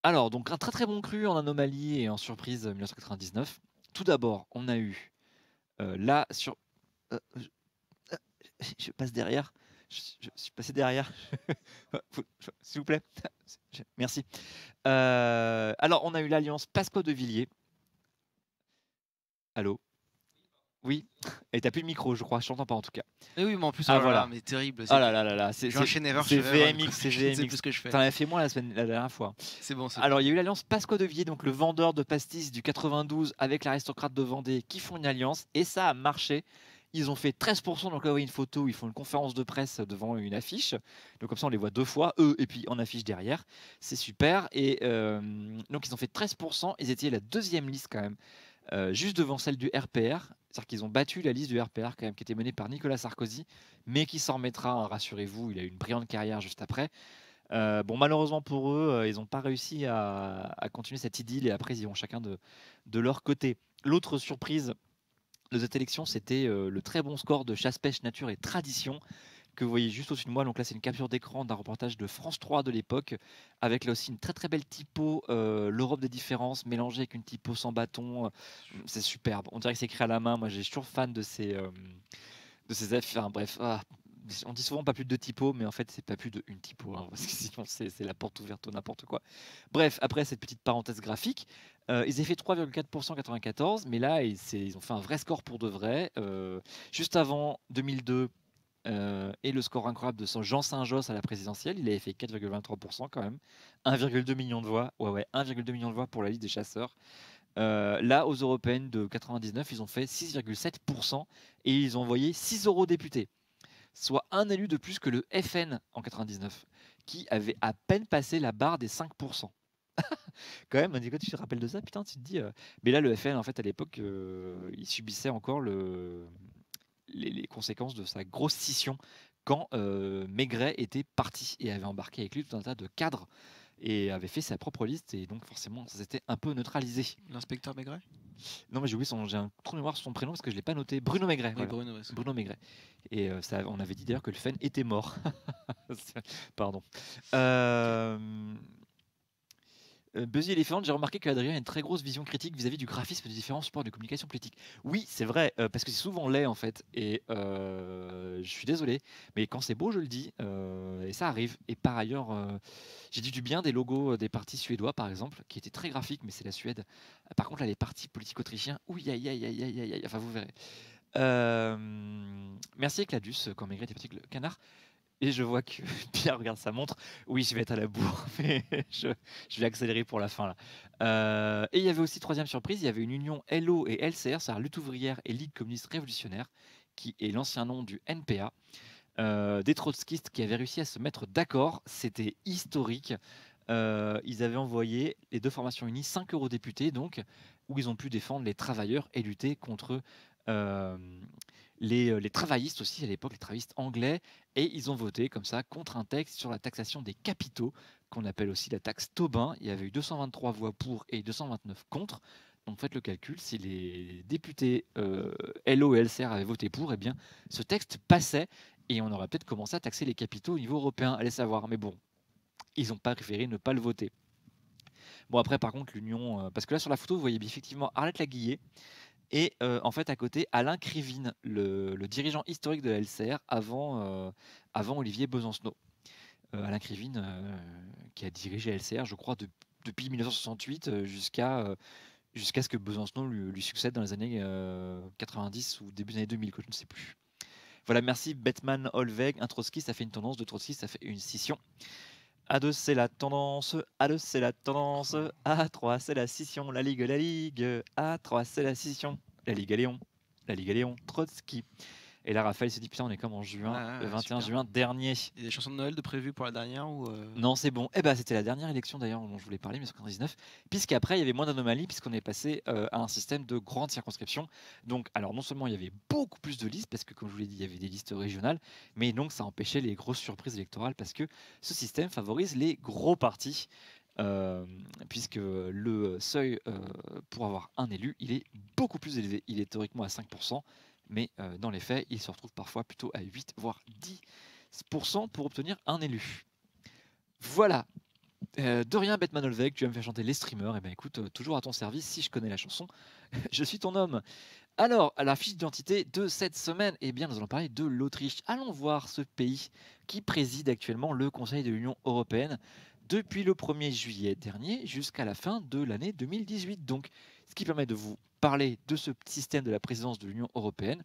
Alors, donc un très très bon cru en anomalie et en surprise 1999. Tout d'abord, on a eu là sur... je passe derrière. Je suis passé derrière. S'il vous plaît. Merci. Alors, on a eu l'alliance Pasco de Villiers. Allô? Oui. Et t'as plus de micro, je crois. Je t'entends pas en tout cas. Et oui, mais en plus, voilà. mais terrible. Ah là là là là. C'est VMX, c'est VMX. C'est plus ce que je fais. T'en as fait moins la dernière fois. C'est bon. Alors, il y a eu l'alliance Pasco de Villiers, donc le vendeur de pastis du 92 avec l'aristocrate de Vendée qui font une alliance. Et ça a marché. Ils ont fait 13%, donc là, vous voyez une photo, ils font une conférence de presse devant une affiche. Donc comme ça, on les voit deux fois, eux, et puis en affiche derrière. C'est super. Et donc, ils ont fait 13%. Ils étaient la deuxième liste quand même, juste devant celle du RPR. C'est-à-dire qu'ils ont battu la liste du RPR quand même, qui était menée par Nicolas Sarkozy, mais qui s'en remettra, hein, rassurez-vous, il a eu une brillante carrière juste après. Bon, malheureusement pour eux, ils n'ont pas réussi à continuer cette idylle, et après, ils iront chacun de leur côté. L'autre surprise de cette élection, c'était le très bon score de Chasse, Pêche, Nature et Tradition, que vous voyez juste au-dessus de moi. Donc là, c'est une capture d'écran d'un reportage de France 3 de l'époque, avec là aussi une très très belle typo, l'Europe des différences, mélangée avec une typo sans bâton. C'est superbe. On dirait que c'est écrit à la main. Moi, j'ai toujours fan de ces affaires. Enfin, bref, on dit souvent pas plus de deux typos, mais en fait, c'est pas plus de une typo, hein, parce que sinon, c'est la porte ouverte au n'importe quoi. Bref, après cette petite parenthèse graphique, ils avaient fait 3,4% en 94, mais là, ils ont fait un vrai score pour de vrai. Juste avant 2002, et le score incroyable de Jean Saint-Josse à la présidentielle, il avait fait 4,23% quand même. 1,2 million de voix. Ouais, 1,2 million de voix pour la liste des chasseurs. Là, aux européennes de 99, ils ont fait 6,7% et ils ont envoyé 6 eurodéputés, soit un élu de plus que le FN en 99, qui avait à peine passé la barre des 5%. Quand même, quand tu te rappelles de ça, putain, tu te dis. Mais là, le FN, en fait, à l'époque, il subissait encore les conséquences de sa grosse scission quand Maigret était parti et avait embarqué avec lui tout un tas de cadres et avait fait sa propre liste, et donc forcément ça s'était un peu neutralisé. L'inspecteur Maigret? Non, mais j'ai un trou de mémoire sur son prénom parce que je l'ai pas noté. Bruno Maigret. Oui, voilà. Bruno Maigret. Et on avait dit d'ailleurs que le FN était mort. Pardon. Buzzy Elephant, j'ai remarqué qu'Adrien a une très grosse vision critique vis-à-vis du graphisme des différents supports de communication politique. Oui, c'est vrai, parce que c'est souvent laid en fait, et je suis désolé, mais quand c'est beau, je le dis, et ça arrive. Et par ailleurs, j'ai dit du bien des logos des partis suédois, par exemple, qui étaient très graphiques, mais c'est la Suède. Par contre, là, les partis politiques autrichiens, ouïe, aïe, aïe, aïe, aïe, aïe, enfin, vous verrez. Merci Cladus, quand Maigret était petit, le canard. Et je vois que Pierre regarde sa montre. Oui, je vais être à la bourre, mais je vais accélérer pour la fin là. Et il y avait aussi, troisième surprise, il y avait une union LO et LCR, c'est-à-dire Lutte ouvrière et Ligue communiste révolutionnaire, qui est l'ancien nom du NPA. Des trotskistes qui avaient réussi à se mettre d'accord, c'était historique. Ils avaient envoyé, les deux formations unies, 5 eurodéputés, donc, où ils ont pu défendre les travailleurs et lutter contre les travaillistes aussi, à l'époque, les travaillistes anglais, et ils ont voté comme ça contre un texte sur la taxation des capitaux, qu'on appelle aussi la taxe Tobin. Il y avait eu 223 voix pour et 229 contre. Donc faites le calcul, si les députés LO et LCR avaient voté pour, eh bien ce texte passait et on aurait peut-être commencé à taxer les capitaux au niveau européen, allez savoir. Mais bon, ils n'ont pas préféré ne pas le voter. Bon après par contre l'Union, parce que là sur la photo vous voyez effectivement Arlette Laguillet et en fait à côté Alain Krivine, le dirigeant historique de la LCR avant Olivier Besancenot. Alain Krivine qui a dirigé la LCR je crois depuis 1968 jusqu'à ce que Besancenot lui succède dans les années 90 ou début des années 2000, je ne sais plus. Voilà, merci Bettman, Holweg, un Trotsky, ça fait une tendance, deux Trotsky, ça fait une scission. A2 c'est la tendance, A2 c'est la tendance, A3 c'est la scission, la Ligue, A3 c'est la scission, la Ligue à Léon, Trotsky. Et là, Raphaël se dit putain, on est comme en juin, le 21 super. juin dernier. Il y a des chansons de Noël de prévues pour la dernière ou Non, c'est bon. Eh ben, c'était la dernière élection d'ailleurs dont je voulais parler, 1999, puisqu'après il y avait moins d'anomalies, puisqu'on est passé à un système de grande circonscription. Donc, alors non seulement il y avait beaucoup plus de listes, parce que comme je vous l'ai dit, il y avait des listes régionales, mais donc ça empêchait les grosses surprises électorales, parce que ce système favorise les gros partis, puisque le seuil pour avoir un élu, il est beaucoup plus élevé. Il est théoriquement à 5%, mais dans les faits, il se retrouve parfois plutôt à 8, voire 10% pour obtenir un élu. Voilà. De rien, Bettman Holweg, tu vas me faire chanter les streamers. Eh bien, écoute, toujours à ton service, si je connais la chanson, je suis ton homme. Alors, à la fiche d'identité de cette semaine, eh bien, nous allons parler de l'Autriche. Allons voir ce pays qui préside actuellement le Conseil de l'Union européenne depuis le 1er juillet dernier jusqu'à la fin de l'année 2018. Donc, ce qui permet de vous parler de ce système de la présidence de l'Union européenne,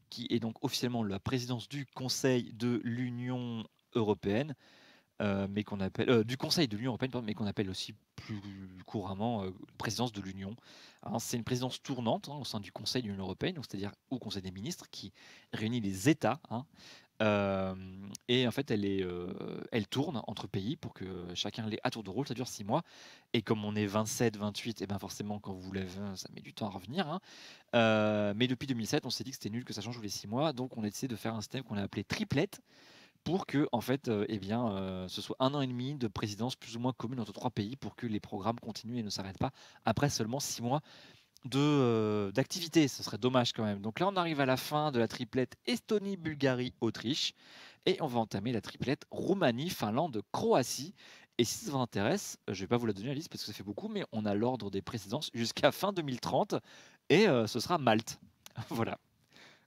qui est donc officiellement la présidence du Conseil de l'Union européenne, mais qu'on appelle du Conseil de l'Union européenne, pardon, mais qu'on appelle aussi plus couramment présidence de l'Union. Hein, c'est une présidence tournante au sein du Conseil de l'Union européenne, donc c'est-à-dire au Conseil des ministres qui réunit les États. Hein, et en fait, elle tourne entre pays pour que chacun l'ait à tour de rôle. Ça dure 6 mois. Et comme on est 27, 28, et ben forcément, quand vous vous lèvez, ça met du temps à revenir. Hein. Mais depuis 2007, on s'est dit que c'était nul que ça change tous les 6 mois. Donc, on a décidé de faire un système qu'on a appelé triplette pour que en fait, ce soit 1 an et demi de présidence plus ou moins commune entre 3 pays pour que les programmes continuent et ne s'arrêtent pas après seulement 6 mois d'activité. Ce serait dommage quand même. Donc là, on arrive à la fin de la triplette Estonie, Bulgarie, Autriche et on va entamer la triplette Roumanie, Finlande, Croatie. Et si ça vous intéresse, je ne vais pas vous la donner la liste parce que ça fait beaucoup, mais on a l'ordre des présidences jusqu'à fin 2030 et ce sera Malte. Voilà.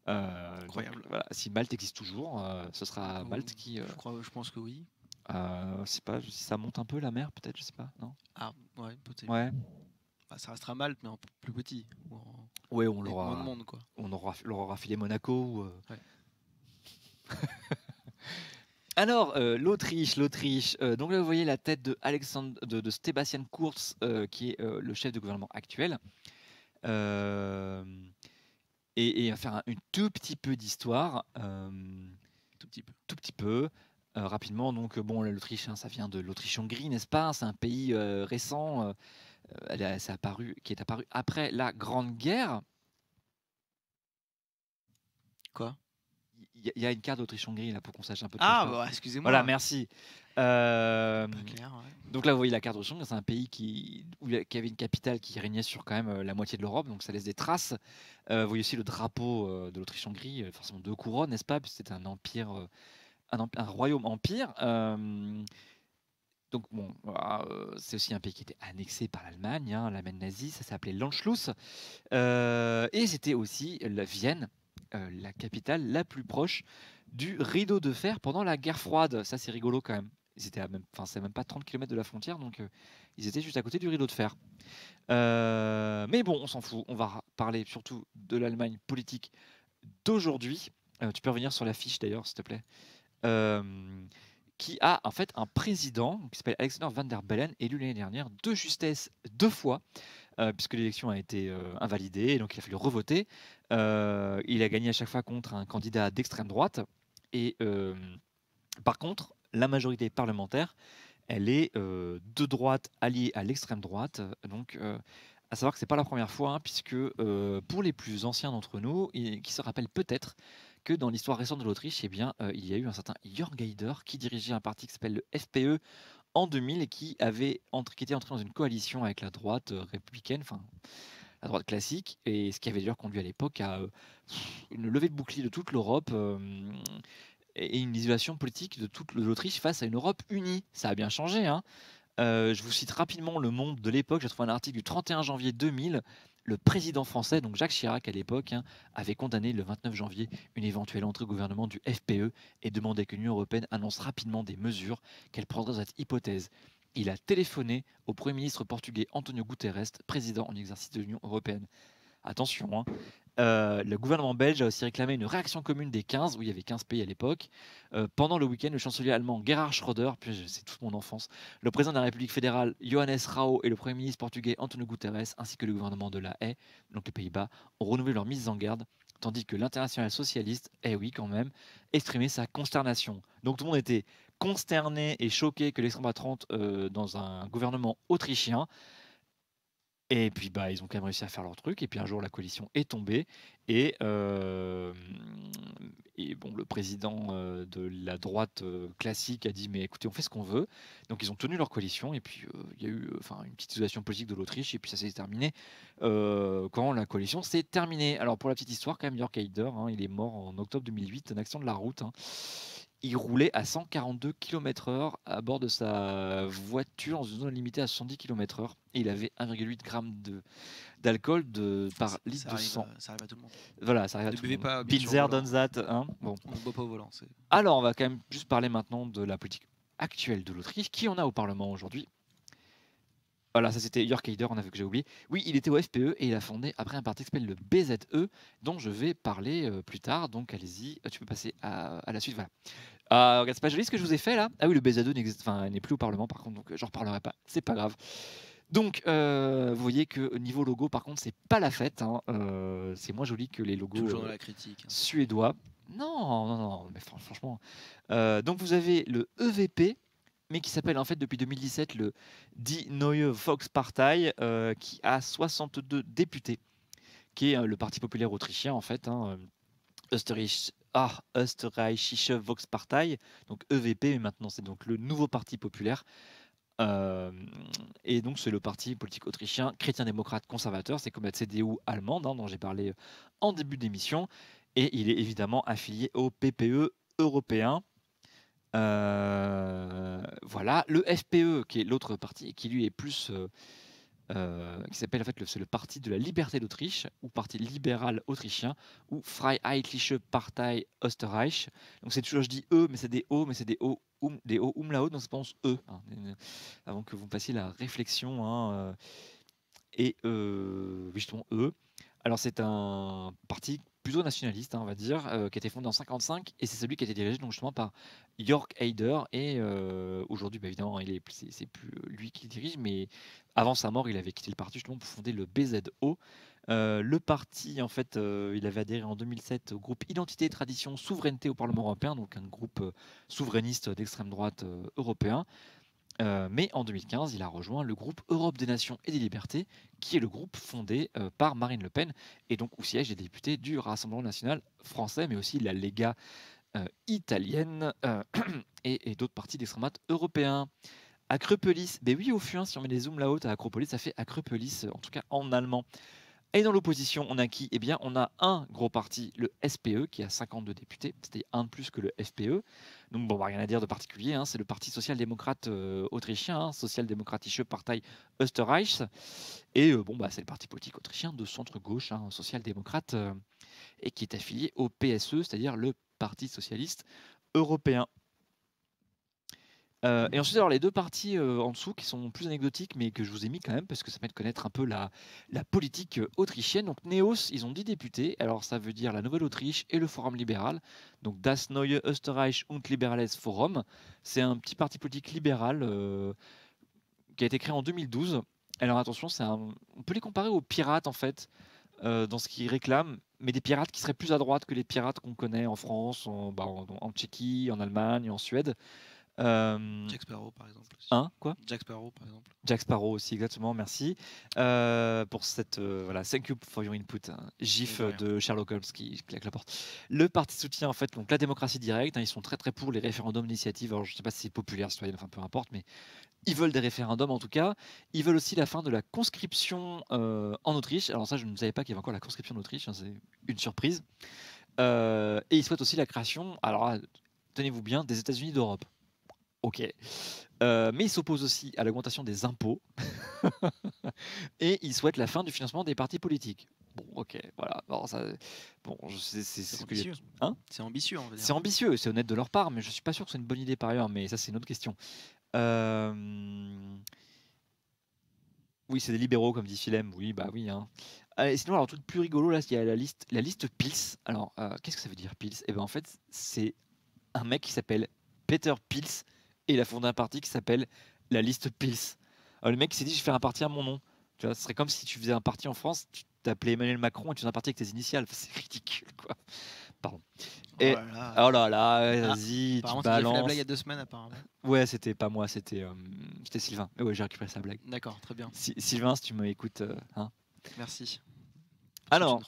incroyable. Donc, voilà, si Malte existe toujours, ce sera Malte qui. Je pense que oui. Je sais pas, si ça monte un peu la mer, peut-être, je sais pas, non? Ah, ouais, peut-être. Ouais. Bah, ça restera Malte, mais en plus petit. Ouais, moins de monde, quoi. On aura filé Monaco. Ouais. Alors, l'Autriche. Donc là, vous voyez la tête de Sebastian Kurz, qui est le chef de gouvernement actuel. Et on va faire une tout petit peu d'histoire. Tout petit peu. Rapidement, donc bon, l'Autriche, hein, ça vient de l'Autriche-Hongrie, n'est-ce pas? C'est un pays récent qui est apparu après la Grande Guerre. Quoi? Il y a une carte d'Autriche-Hongrie là pour qu'on sache un peu. Ah, bah, excusez-moi. Voilà, merci. Pas clair, ouais. Donc là, vous voyez la carte d'Autriche-Hongrie, c'est un pays qui avait une capitale qui régnait sur quand même la moitié de l'Europe, donc ça laisse des traces. Vous voyez aussi le drapeau de l'Autriche-Hongrie, forcément 2 couronnes, n'est-ce pas? C'était un empire, un royaume-empire. Donc bon, voilà, c'est aussi un pays qui était annexé par l'Allemagne, hein, l'Allemagne nazie, ça s'appelait l'Anschluss. Et c'était aussi la Vienne, la capitale la plus proche du rideau de fer pendant la guerre froide. Ça, c'est rigolo quand même. C'est même pas 30 km de la frontière, donc ils étaient juste à côté du rideau de fer. Mais bon, on s'en fout. On va parler surtout de l'Allemagne politique d'aujourd'hui. Tu peux revenir sur la fiche d'ailleurs, s'il te plaît. Qui a en fait un président qui s'appelle Alexander Van der Bellen, élu l'année dernière de justesse 2 fois, puisque l'élection a été invalidée, donc il a fallu revoter. Il a gagné à chaque fois contre un candidat d'extrême droite. Et par contre, la majorité parlementaire, elle est de droite alliée à l'extrême droite. Donc À savoir que c'est pas la première fois, hein, puisque pour les plus anciens d'entre nous, qui se rappellent peut-être que dans l'histoire récente de l'Autriche, eh bien, il y a eu un certain Jörg Haider qui dirigeait un parti qui s'appelle le FPE en 2000 et qui était entré dans une coalition avec la droite républicaine, enfin la droite classique, et ce qui avait d'ailleurs conduit à l'époque à une levée de bouclier de toute l'Europe et une isolation politique de toute l'Autriche face à une Europe unie. Ça a bien changé, hein. Je vous cite rapidement Le Monde de l'époque. J'ai trouvé un article du 31 janvier 2000. Le président français, donc Jacques Chirac à l'époque, hein, avait condamné le 29 janvier une éventuelle entrée au gouvernement du FPE et demandait que l'Union européenne annonce rapidement des mesures qu'elle prendrait dans cette hypothèse. Il a téléphoné au Premier ministre portugais Antonio Guterres, président en exercice de l'Union européenne. Attention, hein. Le gouvernement belge a aussi réclamé une réaction commune des 15, où il y avait 15 pays à l'époque. Pendant le week-end, le chancelier allemand Gerhard Schröder, puis c'est toute mon enfance, le président de la République fédérale Johannes Rau et le Premier ministre portugais Antonio Guterres, ainsi que le gouvernement de la Haye, donc les Pays-Bas, ont renouvelé leur mise en garde, tandis que l'international socialiste, eh oui quand même, exprimait sa consternation. Donc tout le monde était consterné et choqué que l'extrême droite rentre dans un gouvernement autrichien. Et puis, bah, ils ont quand même réussi à faire leur truc. Et puis un jour, la coalition est tombée. Et, bon, le président de la droite classique a dit, mais écoutez, on fait ce qu'on veut. Donc ils ont tenu leur coalition. Et puis il y a eu une petite isolation politique de l'Autriche. Et puis ça s'est terminé quand la coalition s'est terminée. Alors pour la petite histoire, quand même, Jörg Haider, hein, il est mort en octobre 2008, un accident de la route, hein. Il roulait à 142 km/h à bord de sa voiture dans une zone limitée à 70 km/h et il avait 1,8 g d'alcool par litre de sang. Ça arrive à tout le monde. Voilà, ça arrive à Ne tout le buvez monde. pas Been there, done that, hein. Bon. On ne boit pas au volant. Alors, on va quand même juste parler maintenant de la politique actuelle de l'Autriche. Qui en a au Parlement aujourd'hui? Voilà, ça c'était Jörg Haider, on a vu que j'ai oublié. Oui, il était au FPE et il a fondé après un parti qui s'appelle le BZE, dont je vais parler plus tard. Donc allez-y, tu peux passer à la suite. Voilà. Regarde, c'est pas joli ce que je vous ai fait là. Ah oui, le BZE n'est plus au Parlement par contre, donc j'en reparlerai pas. C'est pas grave. Donc, vous voyez que niveau logo, par contre, c'est pas la fête, hein. C'est moins joli que les logos toujours dans la critique, hein. Suédois. Non, non, non, mais franchement. Donc, vous avez le EVP, mais qui s'appelle en fait depuis 2017 le Die Neue Volkspartei, qui a 62 députés, qui est le Parti populaire autrichien en fait, hein, Österreichische Volkspartei, donc EVP, mais maintenant c'est donc le nouveau Parti populaire. Et donc c'est le parti politique autrichien chrétien-démocrate conservateur, c'est comme la CDU allemande, hein, dont j'ai parlé en début d'émission, et il est évidemment affilié au PPE européen. Voilà, le FPE, qui est l'autre parti, qui lui est plus, qui s'appelle en fait c'est le Parti de la Liberté d'Autriche, ou Parti libéral autrichien, ou Freiheitliche Partei Österreich. Donc c'est toujours, je dis E, mais c'est des O, mais c'est des O, des O umlaut, donc ça pense E, hein, avant que vous passiez la réflexion, hein, et justement E. Alors c'est un parti plutôt nationaliste, hein, on va dire, qui a été fondé en 55 et c'est celui qui a été dirigé donc justement par Jörg Haider et aujourd'hui bah, évidemment c'est plus lui qui dirige, mais avant sa mort il avait quitté le parti justement pour fonder le BZO. Le parti en fait il avait adhéré en 2007 au groupe Identité et Tradition Souveraineté au Parlement européen, donc un groupe souverainiste d'extrême droite européen. Mais en 2015, il a rejoint le groupe Europe des Nations et des Libertés, qui est le groupe fondé par Marine Le Pen, et donc où siègent des députés du Rassemblement national français, mais aussi la Lega italienne et d'autres partis d'extrême droite européens. Acropolis, ben oui, au fur, si on met des zooms là-haut à Acropolis, ça fait Acropolis, en tout cas en allemand. Et dans l'opposition, on a qui? Eh bien, on a un gros parti, le SPE, qui a 52 députés, c'était un de plus que le FPE. Donc, bon, bah, rien à dire de particulier, hein, c'est le Parti social-démocrate autrichien, hein, Sozialdemokratische Partei Österreich. Et bon, bah, c'est le parti politique autrichien de centre-gauche, hein, social-démocrate, et qui est affilié au PSE, c'est-à-dire le Parti socialiste européen. Et ensuite, alors les deux parties en dessous qui sont plus anecdotiques, mais que je vous ai mis quand même parce que ça permet de connaître un peu la politique autrichienne. Donc Neos, ils ont 10 députés. Alors ça veut dire la Nouvelle-Autriche et le Forum libéral. Donc Das Neue Österreich und Liberales Forum. C'est un petit parti politique libéral qui a été créé en 2012. Alors attention, on peut les comparer aux pirates en fait, dans ce qu'ils réclament, mais des pirates qui seraient plus à droite que les pirates qu'on connaît en France, en Tchéquie, en Allemagne, en Suède. Jack Sparrow, par exemple. Aussi. Hein, quoi? Jack Sparrow, par exemple. Jack Sparrow aussi, exactement, merci. Pour cette, voilà, thank you for your input, hein, gif de Sherlock Holmes qui claque la porte. Le parti soutient en fait donc la démocratie directe, hein, ils sont très très pour les référendums d'initiative, alors je sais pas si c'est populaire, citoyen, enfin peu importe, mais ils veulent des référendums en tout cas. Ils veulent aussi la fin de la conscription en Autriche, alors ça je ne savais pas qu'il y avait encore la conscription en Autriche, hein, c'est une surprise. Et ils souhaitent aussi la création, alors tenez-vous bien, des États-Unis d'Europe. Ok. Mais il s'oppose aussi à l'augmentation des impôts et il souhaite la fin du financement des partis politiques. Bon, ok, voilà. Alors, ça, bon, c'est ambitieux. Hein, c'est ambitieux, on va dire. C'est ambitieux, c'est honnête de leur part, mais je suis pas sûr que c'est une bonne idée par ailleurs. Mais ça, c'est une autre question. Oui, c'est des libéraux, comme dit Philem. Oui, bah oui. Hein. Sinon, alors, tout le plus rigolo, là, il y a la liste Pils. Alors, qu'est-ce que ça veut dire Pils? Eh ben, en fait, c'est un mec qui s'appelle Peter Pils et il a fondé un parti qui s'appelle la liste Pils. Alors, le mec s'est dit, je vais faire un parti à mon nom. Tu vois, ce serait comme si tu faisais un parti en France, tu t'appelais Emmanuel Macron et tu faisais un parti avec tes initiales. C'est ridicule, quoi. Pardon. Et, oh là là, vas-y, tu balances. Tu as fait la blague il y a 2 semaines, apparemment. Ouais, c'était pas moi, c'était Sylvain. Mais ouais, j'ai récupéré sa blague. D'accord, très bien. Sylvain, si tu m'écoutes, hein. Merci. Alors,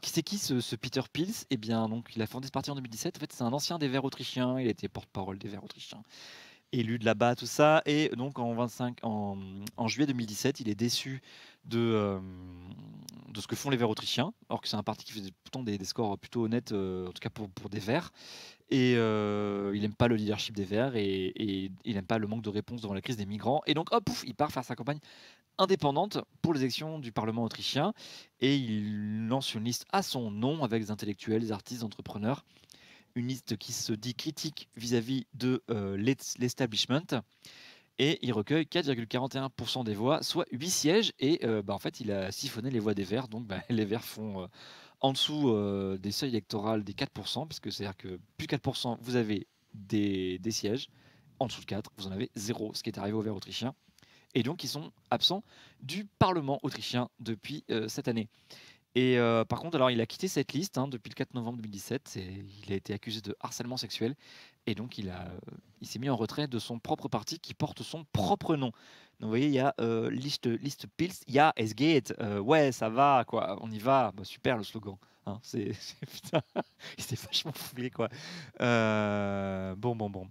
qui c'est qui ce Peter Pils? Eh bien, donc, il a fondé ce parti en 2017. En fait, c'est un ancien des Verts autrichiens. Il était porte-parole des Verts autrichiens, élu de là-bas, tout ça. Et donc, en juillet 2017, il est déçu de ce que font les Verts autrichiens, alors que c'est un parti qui fait pourtant des scores plutôt honnêtes, en tout cas pour des Verts. Et il n'aime pas le leadership des Verts et il n'aime pas le manque de réponse devant la crise des migrants. Et donc, hop, il part faire sa campagne indépendante pour les élections du Parlement autrichien et il lance une liste à son nom avec des intellectuels, des artistes, des entrepreneurs, une liste qui se dit critique vis-à-vis de l'establishment et il recueille 4,41% des voix, soit 8 sièges et en fait il a siphonné les voix des Verts, donc les Verts font en dessous des seuils électoraux des 4%, parce que c'est-à-dire que plus 4% vous avez des sièges, en dessous de 4 vous en avez 0, ce qui est arrivé aux Verts autrichiens. Et donc, ils sont absents du Parlement autrichien depuis cette année. Et par contre, alors, il a quitté cette liste depuis le 4 novembre 2017. Il a été accusé de harcèlement sexuel. Et donc, il s'est mis en retrait de son propre parti qui porte son propre nom. Donc, vous voyez, il y a liste Pils, ja, es geht. Ouais, ça va, quoi. On y va. Bah, super, le slogan. Hein, putain, il s'est vachement foulé, quoi. Bon.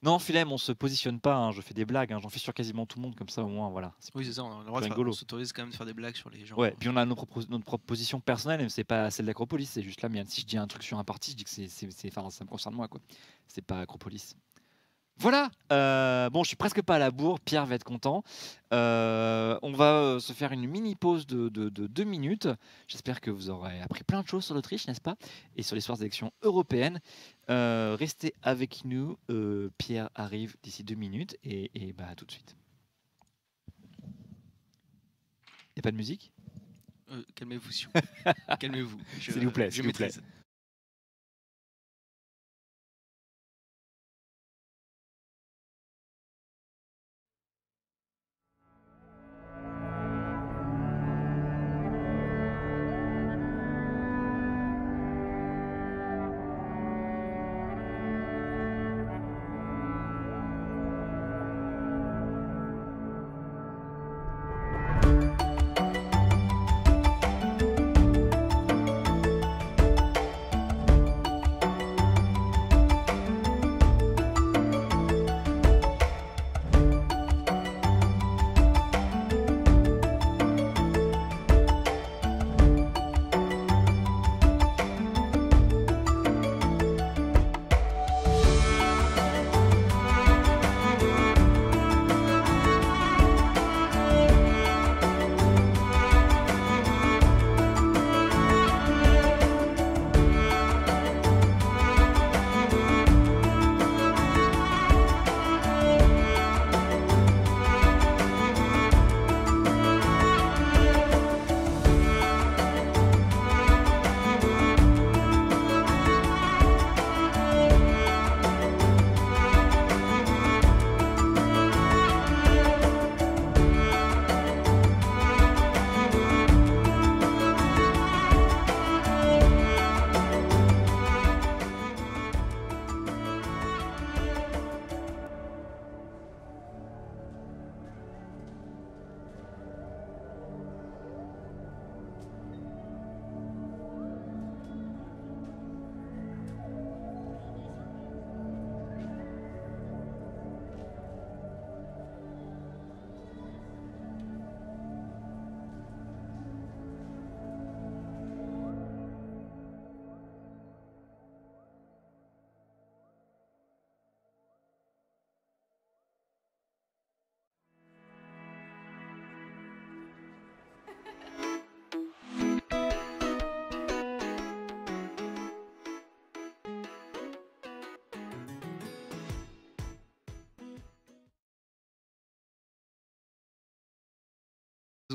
Non, Philem, on se positionne pas, hein, je fais des blagues, hein, j'en fais sur quasiment tout le monde, comme ça au moins, voilà. Oui, c'est ça, on a le droit de on s'autorise quand même de faire des blagues sur les gens. Ouais, puis on a notre propre position personnelle, mais c'est pas celle d'Acropolis, c'est juste la mienne. Si je dis un truc sur un parti, je dis que ça me concerne moi, quoi. C'est pas Acropolis. Voilà, bon, je suis presque pas à la bourre, Pierre va être content. On va se faire une mini pause de 2 minutes. J'espère que vous aurez appris plein de choses sur l'Autriche, n'est-ce pas? Et sur l'histoire des élections européennes. Restez avec nous, Pierre arrive d'ici 2 minutes et bah à tout de suite. Il n'y a pas de musique? Calmez-vous, calmez-vous. S'il vous plaît, s'il vous plaît.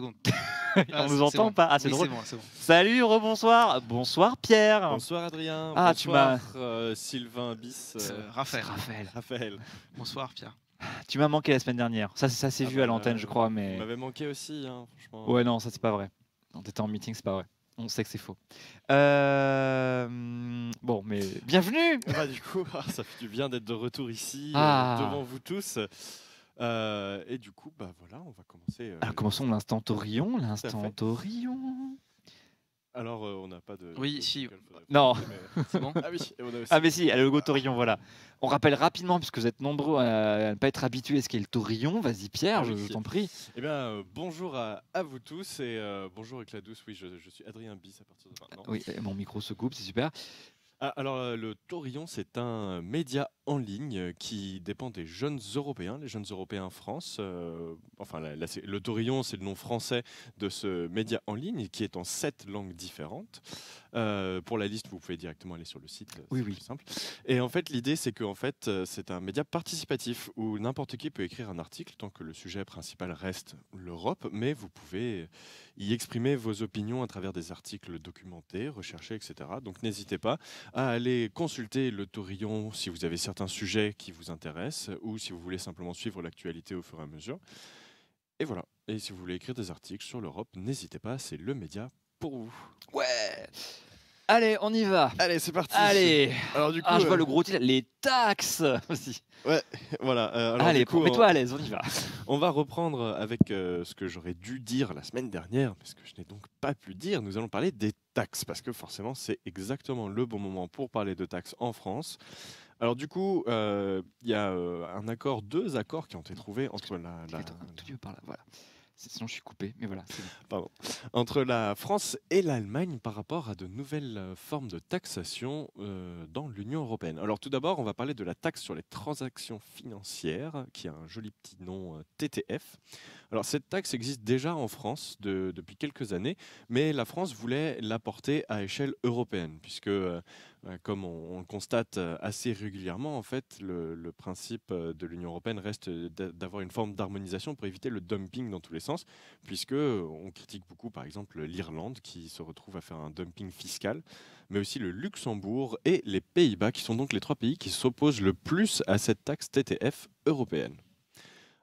secondes. On nous entend bon. pas? Ah, c'est Oui, drôle. c'est bon. Salut, rebonsoir. Bonsoir Pierre. Bonsoir Adrien. Ah, bonsoir Sylvain bis. Raphaël. Bonsoir Pierre. Tu m'as manqué la semaine dernière. Ça s'est vu à l'antenne, je crois, mais. Vous m'avez manqué aussi, hein, franchement. Ouais, non, ça c'est pas vrai. Quand t'étais en meeting, c'est pas vrai. On sait que c'est faux. Bon, mais bienvenue. Bah, du coup, ça fait du bien d'être de retour ici devant vous tous. Et du coup, bah voilà, on va commencer. Alors commençons l'instant Taurillon. L'instant Taurillon. Alors, on n'a pas de. Oui, si. Non. C'est bon. Ah oui, et on a aussi. Ah mais si, le logo Taurillon, voilà. On rappelle rapidement, puisque vous êtes nombreux à ne pas être habitués à ce qu'est le Taurillon. Vas-y Pierre, je t'en prie. Eh bien, bonjour à vous tous et bonjour Écladouce. Oui, je suis Adrien bis à partir de maintenant. Oui, mon micro se coupe, c'est super. Alors, le Taurillon, c'est un média en ligne qui dépend des Jeunes Européens, les Jeunes Européens en France. Le Taurillon, c'est le nom français de ce média en ligne qui est en 7 langues différentes. Pour la liste, vous pouvez directement aller sur le site, c'est plus simple. Et en fait, l'idée, c'est que c'est un média participatif où n'importe qui peut écrire un article tant que le sujet principal reste l'Europe, mais vous pouvez y exprimer vos opinions à travers des articles documentés, recherchés, etc. Donc n'hésitez pas à aller consulter le Taurillon si vous avez certains sujets qui vous intéressent ou si vous voulez simplement suivre l'actualité au fur et à mesure. Et voilà. Et si vous voulez écrire des articles sur l'Europe, n'hésitez pas, c'est le média pour vous. Ouais. Allez, on y va. Allez, c'est parti. Allez. Alors du coup, je vois le gros titre, les taxes aussi. Ouais, voilà. Allez, mets-toi à l'aise, on y va. On va reprendre avec ce que j'aurais dû dire la semaine dernière, mais ce que je n'ai donc pas pu dire. Nous allons parler des taxes, parce que forcément, c'est exactement le bon moment pour parler de taxes en France. Alors du coup, il y a deux accords qui ont été trouvés entre voilà. Sinon, je suis coupé, mais voilà. Pardon. Entre la France et l'Allemagne par rapport à de nouvelles formes de taxation dans l'Union européenne. Alors tout d'abord, on va parler de la taxe sur les transactions financières, qui a un joli petit nom TTF. Alors cette taxe existe déjà en France depuis quelques années, mais la France voulait la porter à échelle européenne, puisque comme on le constate assez régulièrement, en fait, le principe de l'Union européenne reste d'avoir une forme d'harmonisation pour éviter le dumping dans tous les sens, puisque on critique beaucoup, par exemple, l'Irlande qui se retrouve à faire un dumping fiscal, mais aussi le Luxembourg et les Pays-Bas, qui sont donc les 3 pays qui s'opposent le plus à cette taxe TTF européenne.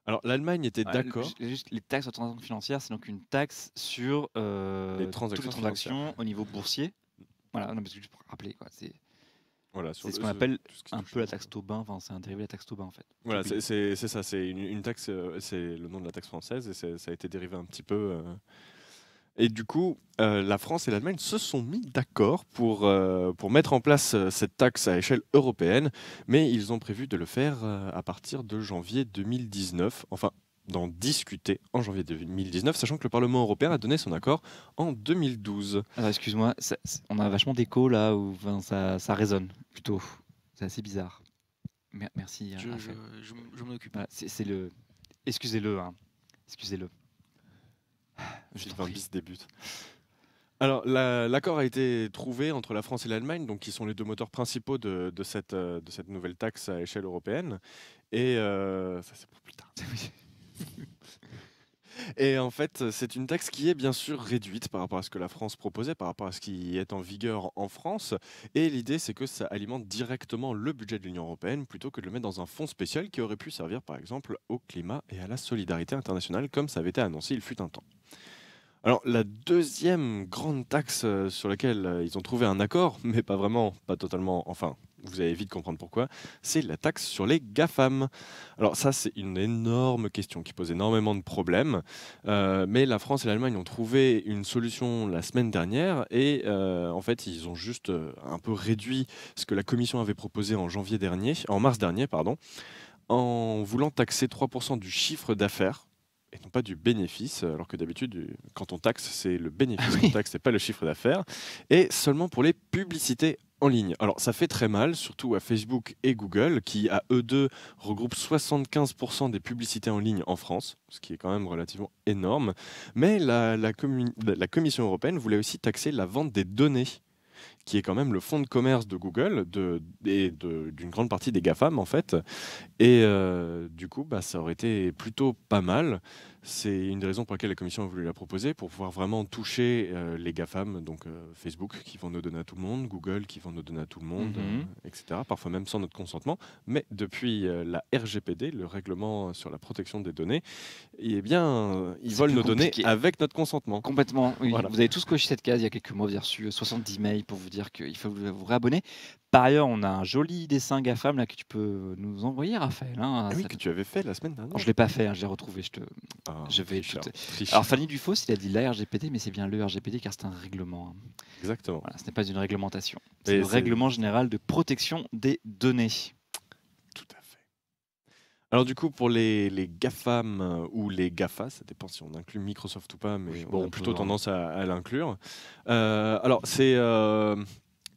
Alors l'Allemagne était d'accord. Juste les taxes aux transactions financières, c'est donc une taxe sur les transactions au niveau boursier. Voilà, non, parce que je peux rappeler quoi. C'est ce qu'on ce appelle un peu la taxe Tobin. Enfin, c'est un dérivé de la taxe Tobin en fait. Voilà, c'est ça. C'est une taxe. C'est le nom de la taxe française et ça a été dérivé un petit peu. Et du coup, la France et l'Allemagne se sont mis d'accord pour mettre en place cette taxe à échelle européenne, mais ils ont prévu de le faire à partir de janvier 2019, enfin d'en discuter en janvier 2019, sachant que le Parlement européen a donné son accord en 2012. Alors excuse-moi, on a vachement d'écho là, où ça résonne plutôt. C'est assez bizarre. Merci. Je m'en occupe. Voilà, Excusez-le. Hein. Excusez-le. Sylvain bis débute. Alors, l'accord a été trouvé entre la France et l'Allemagne, donc qui sont les 2 moteurs principaux de cette nouvelle taxe à échelle européenne. Et ça, c'est pour plus tard. Et en fait, c'est une taxe qui est bien sûr réduite par rapport à ce que la France proposait, par rapport à ce qui est en vigueur en France. Et l'idée, c'est que ça alimente directement le budget de l'Union européenne plutôt que de le mettre dans un fonds spécial qui aurait pu servir par exemple au climat et à la solidarité internationale, comme ça avait été annoncé il fut un temps. Alors la deuxième grande taxe sur laquelle ils ont trouvé un accord, mais pas vraiment, pas totalement, enfin vous allez vite comprendre pourquoi, c'est la taxe sur les GAFAM. Alors ça c'est une énorme question qui pose énormément de problèmes, mais la France et l'Allemagne ont trouvé une solution la semaine dernière et en fait ils ont juste un peu réduit ce que la Commission avait proposé en mars dernier, en voulant taxer 3% du chiffre d'affaires et non pas du bénéfice, alors que d'habitude, quand on taxe, c'est le bénéfice qu'on taxe, c'est pas le chiffre d'affaires, et seulement pour les publicités en ligne. Alors ça fait très mal, surtout à Facebook et Google, qui à eux deux regroupent 75% des publicités en ligne en France, ce qui est quand même relativement énorme, mais la Commission européenne voulait aussi taxer la vente des données, qui est quand même le fonds de commerce de Google et d'une grande partie des GAFAM en fait. Et du coup, ça aurait été plutôt pas mal. C'est une des raisons pour lesquelles la Commission a voulu la proposer, pour pouvoir vraiment toucher les GAFAM, donc Facebook qui vont nous donner à tout le monde, Google qui vont nous donner à tout le monde, etc. Parfois même sans notre consentement. Mais depuis la RGPD, le règlement sur la protection des données, eh bien, ils veulent nous donner avec notre consentement. Complètement. Oui. Voilà. Vous avez tous coché cette case il y a quelques mois. Vous avez reçu 70 mails pour vous dire qu'il faut vous réabonner. Par ailleurs, on a un joli dessin GAFAM là, que tu peux nous envoyer, Raphaël. Ah oui, que tu avais fait la semaine dernière. Non, je ne l'ai pas fait, je l'ai retrouvé. Je vais Alors, Fanny Dufos, il a dit la RGPD, mais c'est bien le RGPD car c'est un règlement. Exactement. Voilà, ce n'est pas une réglementation. C'est le règlement général de protection des données. Tout à fait. Alors du coup, pour les GAFAM ou les GAFA, ça dépend si on inclut Microsoft ou pas, mais on a plutôt tendance à l'inclure. Alors c'est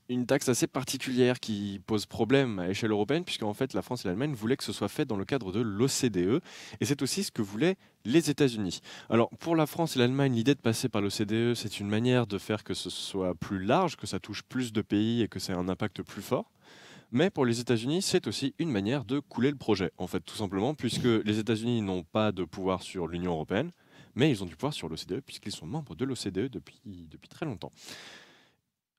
une taxe assez particulière qui pose problème à l'échelle européenne, puisqu'en fait la France et l'Allemagne voulaient que ce soit fait dans le cadre de l'OCDE, et c'est aussi ce que voulaient les États-Unis. Alors pour la France et l'Allemagne, l'idée de passer par l'OCDE, c'est une manière de faire que ce soit plus large, que ça touche plus de pays et que ça ait un impact plus fort. Mais pour les États-Unis, c'est aussi une manière de couler le projet, en fait, tout simplement, puisque les États-Unis n'ont pas de pouvoir sur l'Union européenne, mais ils ont du pouvoir sur l'OCDE, puisqu'ils sont membres de l'OCDE depuis très longtemps.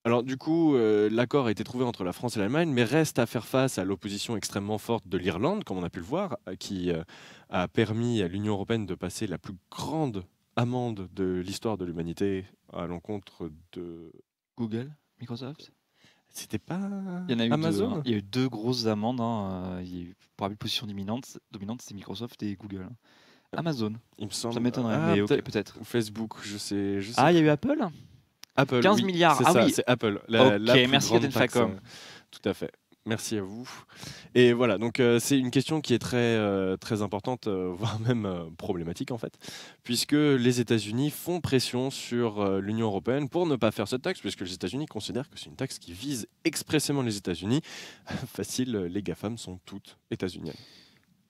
Alors du coup, l'accord a été trouvé entre la France et l'Allemagne, mais reste à faire face à l'opposition extrêmement forte de l'Irlande, comme on a pu le voir, qui a permis à l'Union européenne de passer la plus grande amende de l'histoire de l'humanité à l'encontre de Google, Microsoft. C'était pas il y en a eu Amazon. Deux, hein. Il y a eu 2 grosses amendes. Il y a eu, pour avoir une position dominante, c'est Microsoft et Google. Amazon. Il me semble. Ça m'étonnerait, mais ok, peut-être. Ou Facebook, je sais. Il y a eu Apple. Apple, 15 oui, milliards. C'est Ah ça, oui. c'est Apple. Ok, merci Eden Facom. Tout à fait. Merci à vous. Et voilà, donc c'est une question qui est très importante, voire même problématique en fait, puisque les États-Unis font pression sur l'Union européenne pour ne pas faire cette taxe, puisque les États-Unis considèrent que c'est une taxe qui vise expressément les États-Unis. Facile, les GAFAM sont toutes états-uniennes.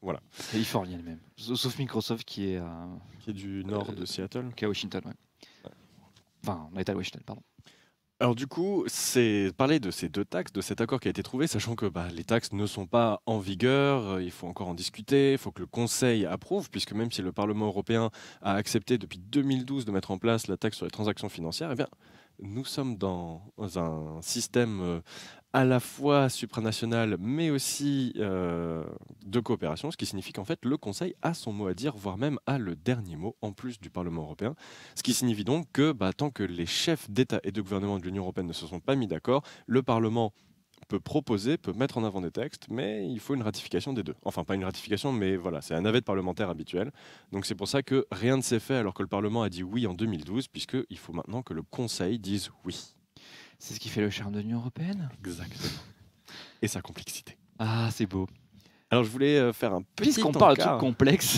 Voilà. Californienne même. Sauf Microsoft qui est du nord de Seattle. Qui est à Washington, ouais. Enfin, on est à Washington, pardon. Alors du coup, c'est parler de ces 2 taxes, de cet accord qui a été trouvé, sachant que les taxes ne sont pas en vigueur, il faut encore en discuter, il faut que le Conseil approuve, puisque même si le Parlement européen a accepté depuis 2012 de mettre en place la taxe sur les transactions financières, eh bien, nous sommes dans un système à la fois supranational, mais aussi de coopération, ce qui signifie qu'en fait, le Conseil a son mot à dire, voire même a le dernier mot, en plus du Parlement européen. Ce qui signifie donc que tant que les chefs d'État et de gouvernement de l'Union européenne ne se sont pas mis d'accord, le Parlement peut proposer, peut mettre en avant des textes, mais il faut une ratification des deux. Enfin, pas une ratification, mais voilà, c'est un navette parlementaire habituel. Donc c'est pour ça que rien ne s'est fait alors que le Parlement a dit oui en 2012, puisqu'il faut maintenant que le Conseil dise oui. C'est ce qui fait le charme de l'Union européenne. Exactement. Et sa complexité. Ah, c'est beau. Alors je voulais faire un petit Puisqu'on parle de trucs complexes.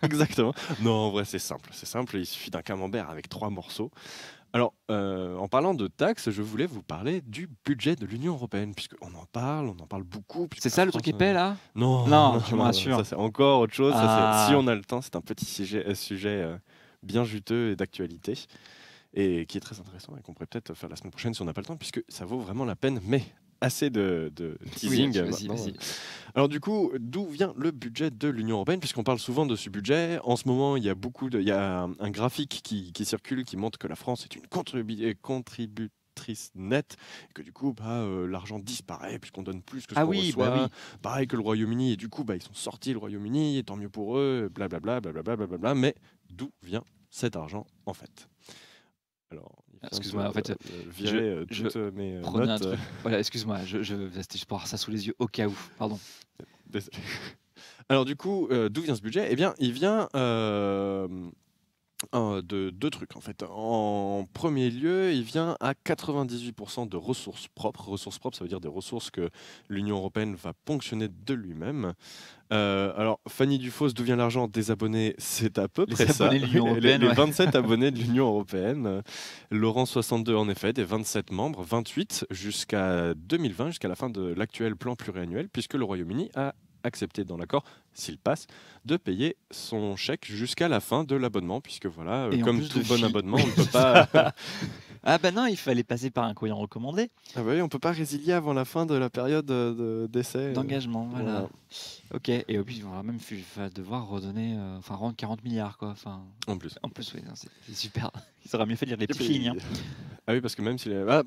Exactement. Non, en vrai, c'est simple. C'est simple, il suffit d'un camembert avec 3 morceaux. Alors, en parlant de taxes, je voulais vous parler du budget de l'Union européenne, puisqu'on en parle beaucoup. C'est ça le truc épais, là? Non, je me rassure. Ça, c'est encore autre chose. Ah. Ça, si on a le temps, c'est un petit sujet bien juteux et d'actualité, et qui est très intéressant, et qu'on pourrait peut-être faire la semaine prochaine si on n'a pas le temps, puisque ça vaut vraiment la peine, mais assez de teasing. Oui, vas-y. Alors du coup, d'où vient le budget de l'Union européenne? Puisqu'on parle souvent de ce budget, en ce moment, il y a un graphique qui circule qui montre que la France est une contributrice nette, et que du coup, l'argent disparaît puisqu'on donne plus que ce qu'on reçoit. Pareil que le Royaume-Uni, et du coup, ils sont sortis le Royaume-Uni, et tant mieux pour eux, blablabla. Mais d'où vient cet argent en fait? Alors, excuse-moi, en fait, toutes mes prenais notes. un truc. Voilà, excuse-moi, c'était juste pour avoir ça sous les yeux au cas où. Pardon. Désolé. Alors du coup, d'où vient ce budget? Eh bien, il vient de 2 trucs en fait. En premier lieu, il vient à 98% de ressources propres. Ressources propres, ça veut dire des ressources que l'Union européenne va ponctionner de lui-même. Alors, Fanny Dufos, d'où vient l'argent des abonnés? C'est à peu près ça. Les 27 abonnés de l'Union européenne. Laurent 62, en effet, des 27 membres, 28 jusqu'à 2020, jusqu'à la fin de l'actuel plan pluriannuel, puisque le Royaume-Uni a accepté dans l'accord, s'il passe, de payer son chèque jusqu'à la fin de l'abonnement, puisque voilà, comme tout bon abonnement, on ne peut pas... Ah bah non, il fallait passer par un courrier recommandé. Ah bah oui, on peut pas résilier avant la fin de la période d'essai. D'engagement, voilà. Voilà. Ok, et puis on va même devoir redonner, enfin rendre 40 milliards quoi. Enfin, En plus. oui, c'est super. Il sera mieux fait de lire les Et petites puis- lignes. Hein. Ah oui, parce que même si... pas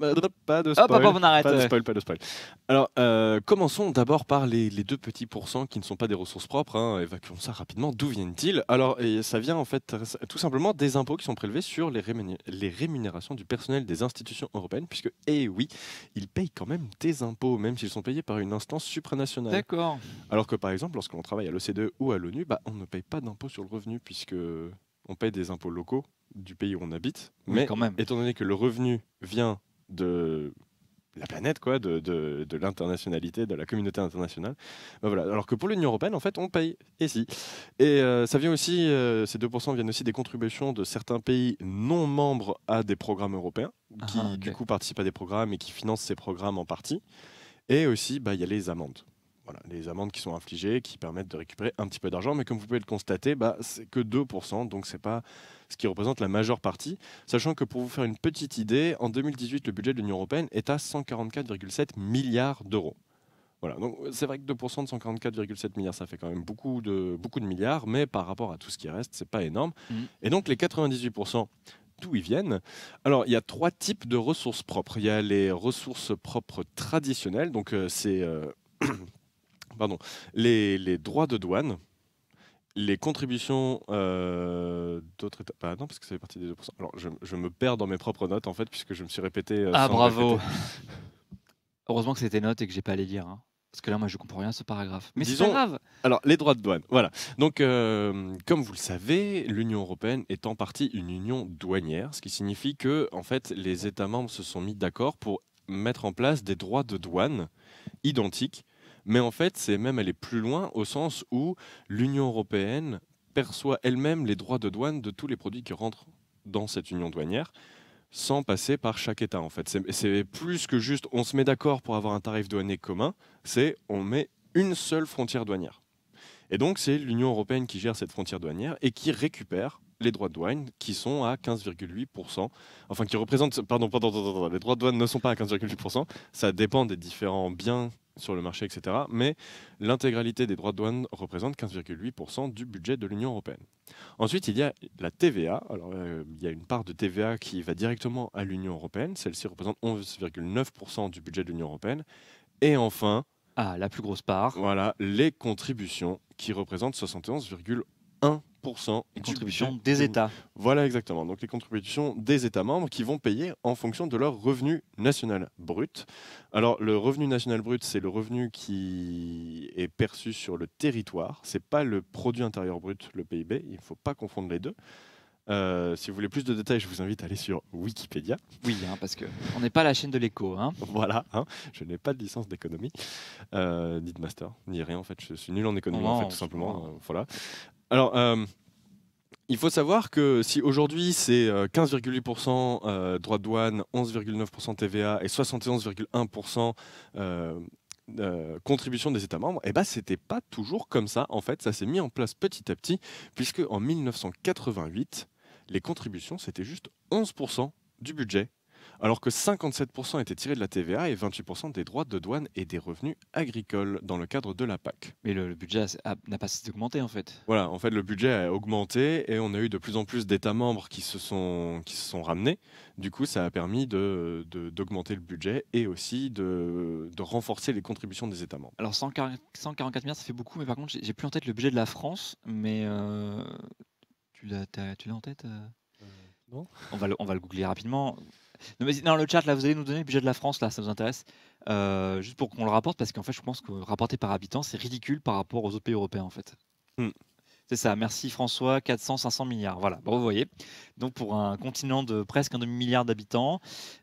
de Hop, spoil. on arrête. Pas de spoil, pas de spoil. Alors, commençons d'abord par les 2 petits pourcents qui ne sont pas des ressources propres. Hein. Évacuons ça rapidement. D'où viennent-ils? Alors, ça vient en fait tout simplement des impôts qui sont prélevés sur les rémunérations du personnel des institutions européennes, puisque, eh oui, ils payent quand même des impôts, même s'ils sont payés par une instance supranationale. D'accord. Alors que par exemple, lorsqu'on travaille à l'OCDE ou à l'ONU, on ne paye pas d'impôt sur le revenu, puisque on paye des impôts locaux du pays où on habite. Oui, Mais quand même. étant donné que le revenu vient de la planète, quoi, de l'internationalité, de la communauté internationale. Voilà. Alors que pour l'Union européenne, en fait, on paye ici. Et ça vient aussi, ces 2% viennent aussi des contributions de certains pays non membres à des programmes européens, qui ok. du coup participent à des programmes et qui financent ces programmes en partie. Et aussi, il y a les amendes. Voilà, les amendes qui sont infligées, qui permettent de récupérer un petit peu d'argent, mais comme vous pouvez le constater, c'est que 2%, donc c'est pas ce qui représente la majeure partie. Sachant que pour vous faire une petite idée, en 2018, le budget de l'Union européenne est à 144,7 milliards d'euros. Voilà, donc c'est vrai que 2% de 144,7 milliards, ça fait quand même beaucoup de milliards, mais par rapport à tout ce qui reste, c'est pas énorme. Et donc les 98%, d'où ils viennent? Alors, il y a 3 types de ressources propres. Il y a les ressources propres traditionnelles, donc c'est les droits de douane, les contributions d'autres États. Non, parce que ça fait partie des 2%. Alors, je me perds dans mes propres notes, en fait, puisque je me suis répété. Ah, sans bravo. répéter. Heureusement que c'était notes et que j'ai pas à les lire. Hein. Parce que là, moi, je comprends rien à ce paragraphe. Mais c'est Disons- pas grave. Alors, les droits de douane, voilà. Donc, comme vous le savez, l'Union européenne est en partie une union douanière, ce qui signifie que, en fait, les États membres se sont mis d'accord pour mettre en place des droits de douane identiques. Mais en fait, c'est même aller plus loin au sens où l'Union européenne perçoit elle-même les droits de douane de tous les produits qui rentrent dans cette union douanière, sans passer par chaque État. En fait, c'est plus que juste on se met d'accord pour avoir un tarif douanier commun, c'est on met une seule frontière douanière. Et donc, c'est l'Union européenne qui gère cette frontière douanière et qui récupère les droits de douane qui sont à 15,8%. Enfin, qui représentent. Pardon, les droits de douane ne sont pas à 15,8%. Ça dépend des différents biens sur le marché, etc. Mais l'intégralité des droits de douane représente 15,8% du budget de l'Union européenne. Ensuite, il y a la TVA. Alors, il y a une part de TVA qui va directement à l'Union européenne. Celle-ci représente 11,9% du budget de l'Union européenne. Et enfin, la plus grosse part. Voilà, les contributions qui représentent 71,1% Les du contributions budget des de- États. Voilà, exactement. Donc les contributions des États membres qui vont payer en fonction de leur revenu national brut. Alors le revenu national brut, c'est le revenu qui est perçu sur le territoire. C'est pas le produit intérieur brut, le PIB. Il ne faut pas confondre les deux. Si vous voulez plus de détails, je vous invite à aller sur Wikipédia. Oui, parce que on n'est pas la chaîne de l'écho. Hein. Voilà, je n'ai pas de licence d'économie, ni de master, ni rien en fait. Je suis nul en économie en fait, tout simplement. Voilà. Alors, il faut savoir que si aujourd'hui c'est 15,8% droits de douane, 11,9% TVA et 71,1% contribution des États membres, c'était pas toujours comme ça. En fait, ça s'est mis en place petit à petit, puisque en 1988, les contributions c'était juste 11% du budget, alors que 57% étaient tirés de la TVA et 28% des droits de douane et des revenus agricoles dans le cadre de la PAC. Mais le budget n'a pas cessé d'augmenter en fait. Voilà, en fait, le budget a augmenté et on a eu de plus en plus d'États membres qui se sont ramenés. Du coup, ça a permis d'augmenter le budget et aussi de renforcer les contributions des États membres. Alors 144 milliards, ça fait beaucoup, mais par contre, j'ai plus en tête le budget de la France, mais tu l'as en tête Non. On va le googler rapidement. Non, le chat, là, vous allez nous donner le budget de la France, là, ça vous intéresse juste pour qu'on le rapporte, parce qu'en fait, je pense que rapporter par habitant, c'est ridicule par rapport aux autres pays européens, en fait. C'est ça, merci François, 400-500 milliards. Voilà, bon, vous voyez. Donc, pour un continent de presque un demi-milliard d'habitants,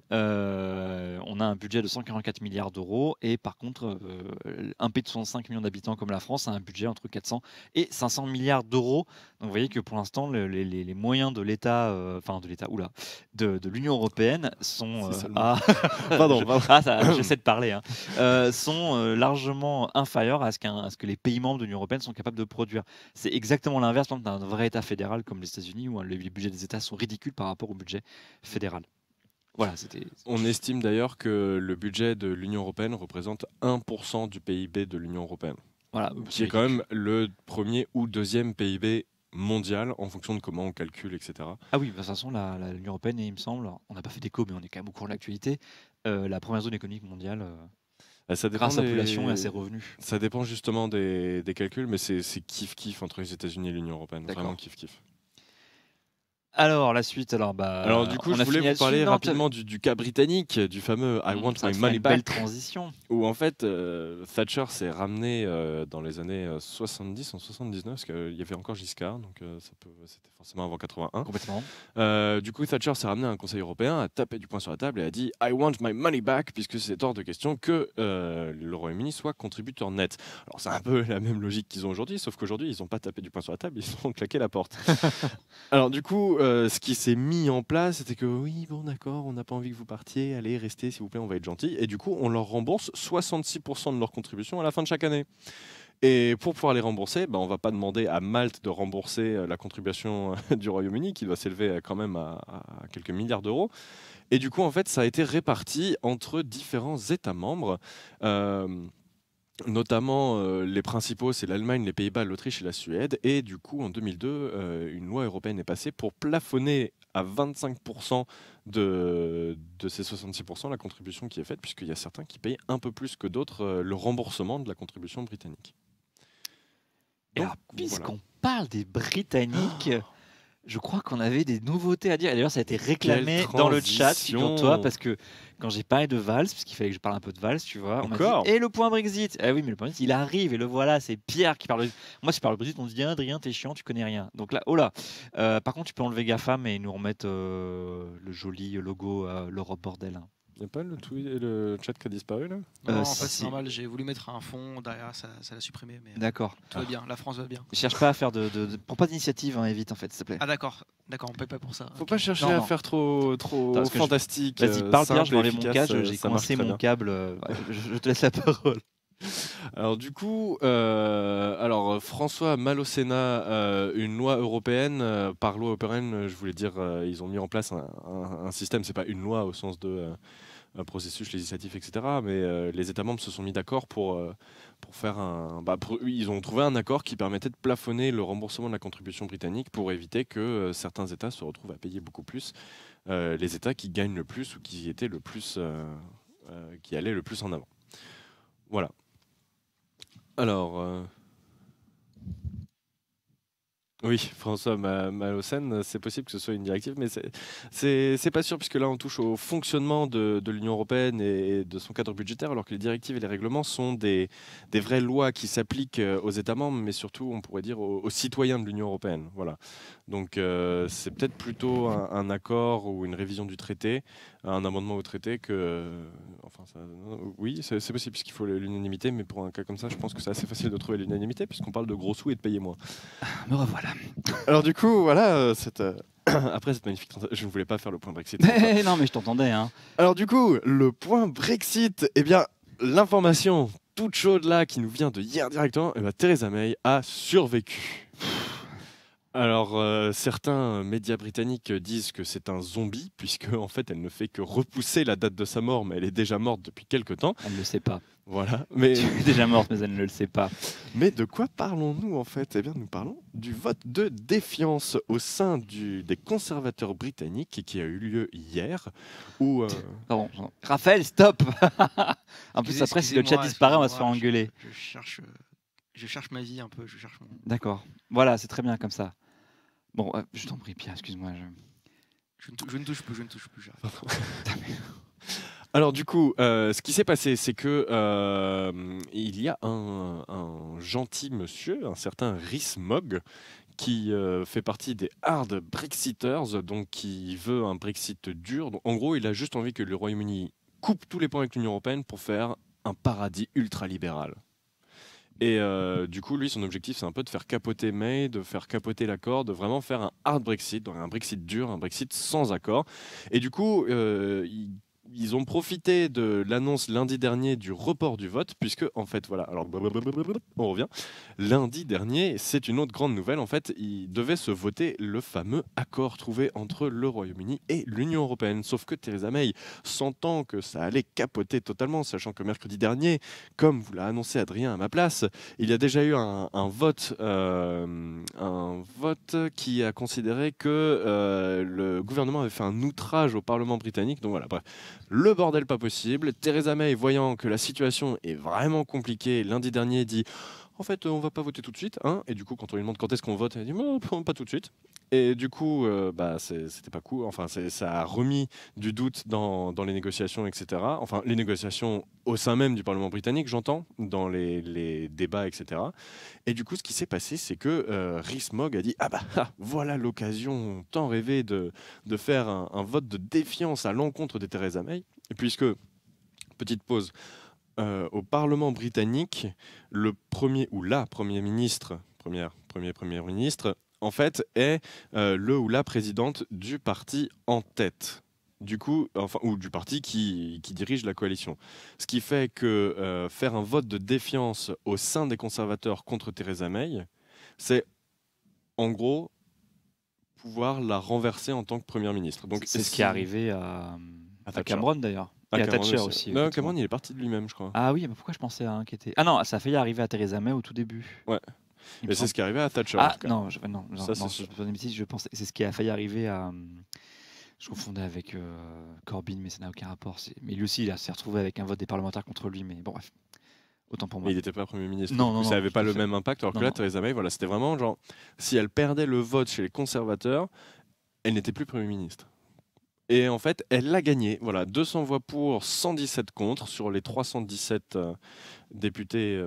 on a un budget de 144 milliards d'euros. Et par contre, un pays de 65 millions d'habitants comme la France a un budget entre 400 et 500 milliards d'euros. Donc, vous voyez que pour l'instant, les moyens de l'État, de l'Union européenne sont j'essaie de parler, sont largement inférieurs à ce que les pays membres de l'Union européenne sont capables de produire. C'est exactement l'inverse d'un vrai État fédéral comme les États-Unis où les budgets des États sont ridicules par rapport au budget fédéral. Voilà, c'était. On estime d'ailleurs que le budget de l'Union européenne représente 1% du PIB de l'Union européenne, Voilà, qui est quand même le premier ou deuxième PIB mondial en fonction de comment on calcule, etc. Ah oui, de toute façon, l'Union européenne, il me semble, on n'a pas fait d'écho, mais on est quand même au courant de l'actualité, la première zone économique mondiale Ça dépend grâce à sa population et à ses revenus. Ça dépend justement des calculs, mais c'est kiff-kiff entre les États-Unis et l'Union européenne. D'accord. Vraiment kiff-kiff. Alors, la suite, Alors du coup, je voulais vous parler rapidement du cas britannique, du fameux I want my money back. Belle transition. Où en fait, Thatcher s'est ramené dans les années 70, en 79, parce qu'il y avait encore Giscard, donc c'était forcément avant 81. Complètement. Du coup, Thatcher s'est ramené à un Conseil européen, a tapé du poing sur la table et a dit I want my money back, puisque c'est hors de question que le Royaume-Uni soit contributeur net. Alors c'est un peu la même logique qu'ils ont aujourd'hui, sauf qu'aujourd'hui, ils n'ont pas tapé du poing sur la table, ils ont claqué la porte. Alors du coup, ce qui s'est mis en place, c'était que oui, bon d'accord, on n'a pas envie que vous partiez, allez, restez s'il vous plaît, on va être gentil. Et du coup, on leur rembourse 66% de leur contribution à la fin de chaque année. Et pour pouvoir les rembourser, on ne va pas demander à Malte de rembourser la contribution du Royaume-Uni, qui doit s'élever quand même à quelques milliards d'euros. Et du coup, en fait, ça a été réparti entre différents États membres. Notamment, les principaux, c'est l'Allemagne, les Pays-Bas, l'Autriche et la Suède. Et du coup, en 2002, une loi européenne est passée pour plafonner à 25% de ces 66% la contribution qui est faite, puisqu'il y a certains qui payent un peu plus que d'autres le remboursement de la contribution britannique. Et alors, puisqu'on parle des Britanniques, je crois qu'on avait des nouveautés à dire. Et d'ailleurs, ça a été réclamé dans le chat, figure-toi, parce que quand j'ai parlé de Valls, parce qu'il fallait que je parle un peu de Valls, tu vois, on m'a dit, et le point Brexit. Eh oui, mais le point Brexit, il arrive, et le voilà, c'est Pierre qui parle. Moi, si je parle de Brexit, on se dit, Adrien, t'es chiant, tu connais rien. Donc là, oh là. Par contre, tu peux enlever GAFAM et nous remettre le joli logo l'Europe bordel. Il n'y a pas le chat qui a disparu là? Non, en fait, c'est normal, j'ai voulu mettre un fond derrière, ça l'a supprimé. D'accord. Tout va bien, la France va bien. Je cherche pas à faire prends pas d'initiative, évite en fait, s'il te plaît. Ah d'accord, on paye pas pour ça. Faut pas chercher à faire trop fantastique. Vas-y, parle Pierre, je vais enlever mon câble, j'ai coincé mon câble, je te laisse la parole. Alors du coup, François mal au Sénat, une loi européenne. Par loi européenne, je voulais dire, ils ont mis en place un système. C'est pas une loi au sens de un processus législatif, etc. Mais les États membres se sont mis d'accord pour faire ils ont trouvé un accord qui permettait de plafonner le remboursement de la contribution britannique pour éviter que certains États se retrouvent à payer beaucoup plus. Les États qui gagnent le plus ou qui étaient le plus, qui allaient le plus en avant. Voilà. Alors, oui, François Malocène, c'est possible que ce soit une directive, mais c'est pas sûr, puisque là on touche au fonctionnement de l'Union européenne et de son cadre budgétaire, alors que les directives et les règlements sont des vraies lois qui s'appliquent aux États membres, mais surtout, on pourrait dire, aux citoyens de l'Union européenne. Voilà. Donc c'est peut-être plutôt un accord ou une révision du traité, un amendement au traité que... oui, c'est possible puisqu'il faut l'unanimité, mais pour un cas comme ça, je pense que c'est assez facile de trouver l'unanimité puisqu'on parle de gros sous et de payer moins. Me revoilà. Alors du coup, voilà, après cette magnifique transaction, je ne voulais pas faire le point Brexit. Non, mais je t'entendais. Alors du coup, le point Brexit, eh bien, l'information toute chaude là qui nous vient de hier directement, Theresa May a survécu. Alors, certains médias britanniques disent que c'est un zombie, puisque en fait, elle ne fait que repousser la date de sa mort, mais elle est déjà morte depuis quelques temps. Elle ne le sait pas. Voilà. Mais... Elle est déjà morte, mais elle ne le sait pas. Mais de quoi parlons-nous en fait? Eh bien, nous parlons du vote de défiance au sein des conservateurs britanniques qui a eu lieu hier. Où, Pardon, Raphaël, stop. En plus, après, si le chat disparaît, on va se faire engueuler. Je cherche ma vie un peu. D'accord. Voilà, c'est très bien comme ça. Bon, je t'en prie, Pierre, excuse-moi. Je ne touche plus. Alors du coup, ce qui s'est passé, c'est que il y a un gentil monsieur, un certain Rees-Mogg, qui fait partie des hard Brexiters, donc qui veut un Brexit dur. Donc, en gros, il a juste envie que le Royaume-Uni coupe tous les points avec l'Union européenne pour faire un paradis ultra-libéral. Et du coup, lui, son objectif, c'est un peu de faire capoter May, de faire capoter l'accord, de vraiment faire un hard Brexit, donc un Brexit dur, un Brexit sans accord. Et du coup, ils ont profité de l'annonce lundi dernier du report du vote, puisque, en fait, voilà, alors, on revient. Lundi dernier, c'est une autre grande nouvelle. En fait, il devait se voter le fameux accord trouvé entre le Royaume-Uni et l'Union européenne. Sauf que Theresa May, sentant que ça allait capoter totalement, sachant que mercredi dernier, comme vous l'a annoncé Adrien à ma place, il y a déjà eu un vote qui a considéré que le gouvernement avait fait un outrage au Parlement britannique. Donc voilà, bref. Le bordel pas possible. Theresa May, voyant que la situation est vraiment compliquée, lundi dernier dit en fait on va pas voter tout de suite, hein. Et du coup quand on lui demande quand est-ce qu'on vote, elle dit pas tout de suite. Et du coup c'était pas cool. Enfin ça a remis du doute dans les négociations, etc. Enfin les négociations au sein même du Parlement britannique, j'entends, dans les débats, etc. Et du coup ce qui s'est passé, c'est que Rees-Mogg a dit voilà l'occasion tant rêvée de faire un vote de défiance à l'encontre de Theresa May, puisque, petite pause, au Parlement britannique, le premier ou la Premier ministre, Premier ministre, en fait, est le ou la présidente du parti en tête. Du coup, enfin, ou du parti qui dirige la coalition. Ce qui fait que faire un vote de défiance au sein des conservateurs contre Theresa May, c'est en gros pouvoir la renverser en tant que Premier ministre. Donc, c'est ce qui est arrivé à Cameron d'ailleurs. Et à Thatcher aussi. Non, Cameron, il est parti de lui-même, je crois. Ah oui, mais pourquoi je pensais à un qui était. Ah non, ça a failli arriver à Theresa May au tout début. Ouais. Et c'est ce qui est arrivé à Thatcher. Ah non, je pensais c'est ce qui a failli arriver à. Je confondais avec Corbyn, mais ça n'a aucun rapport. Mais lui aussi, il s'est retrouvé avec un vote des parlementaires contre lui. Mais bon, bref. Autant pour moi. Mais il n'était pas Premier ministre. Non, ça n'avait pas le même impact. Alors que là, Theresa May, voilà, c'était vraiment genre, si elle perdait le vote chez les conservateurs, elle n'était plus Premier ministre. Et en fait, elle l'a gagné. Voilà, 200 voix pour, 117 contre sur les 317 députés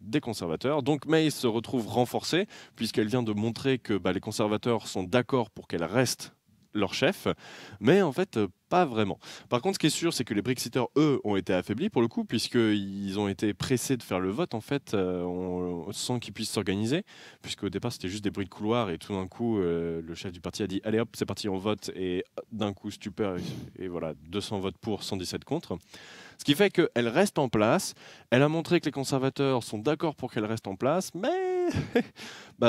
des conservateurs. Donc May se retrouve renforcée, puisqu'elle vient de montrer que les conservateurs sont d'accord pour qu'elle reste leur chef, mais en fait pas vraiment. Par contre, ce qui est sûr, c'est que les Brexiters, eux, ont été affaiblis pour le coup, puisqu'ils ont été pressés de faire le vote en fait, sans qu'ils puissent s'organiser, puisqu'au départ c'était juste des bruits de couloir et tout d'un coup le chef du parti a dit allez hop c'est parti on vote, et d'un coup stupeur, et voilà 200 votes pour, 117 contre. Ce qui fait qu'elle reste en place. Elle a montré que les conservateurs sont d'accord pour qu'elle reste en place, mais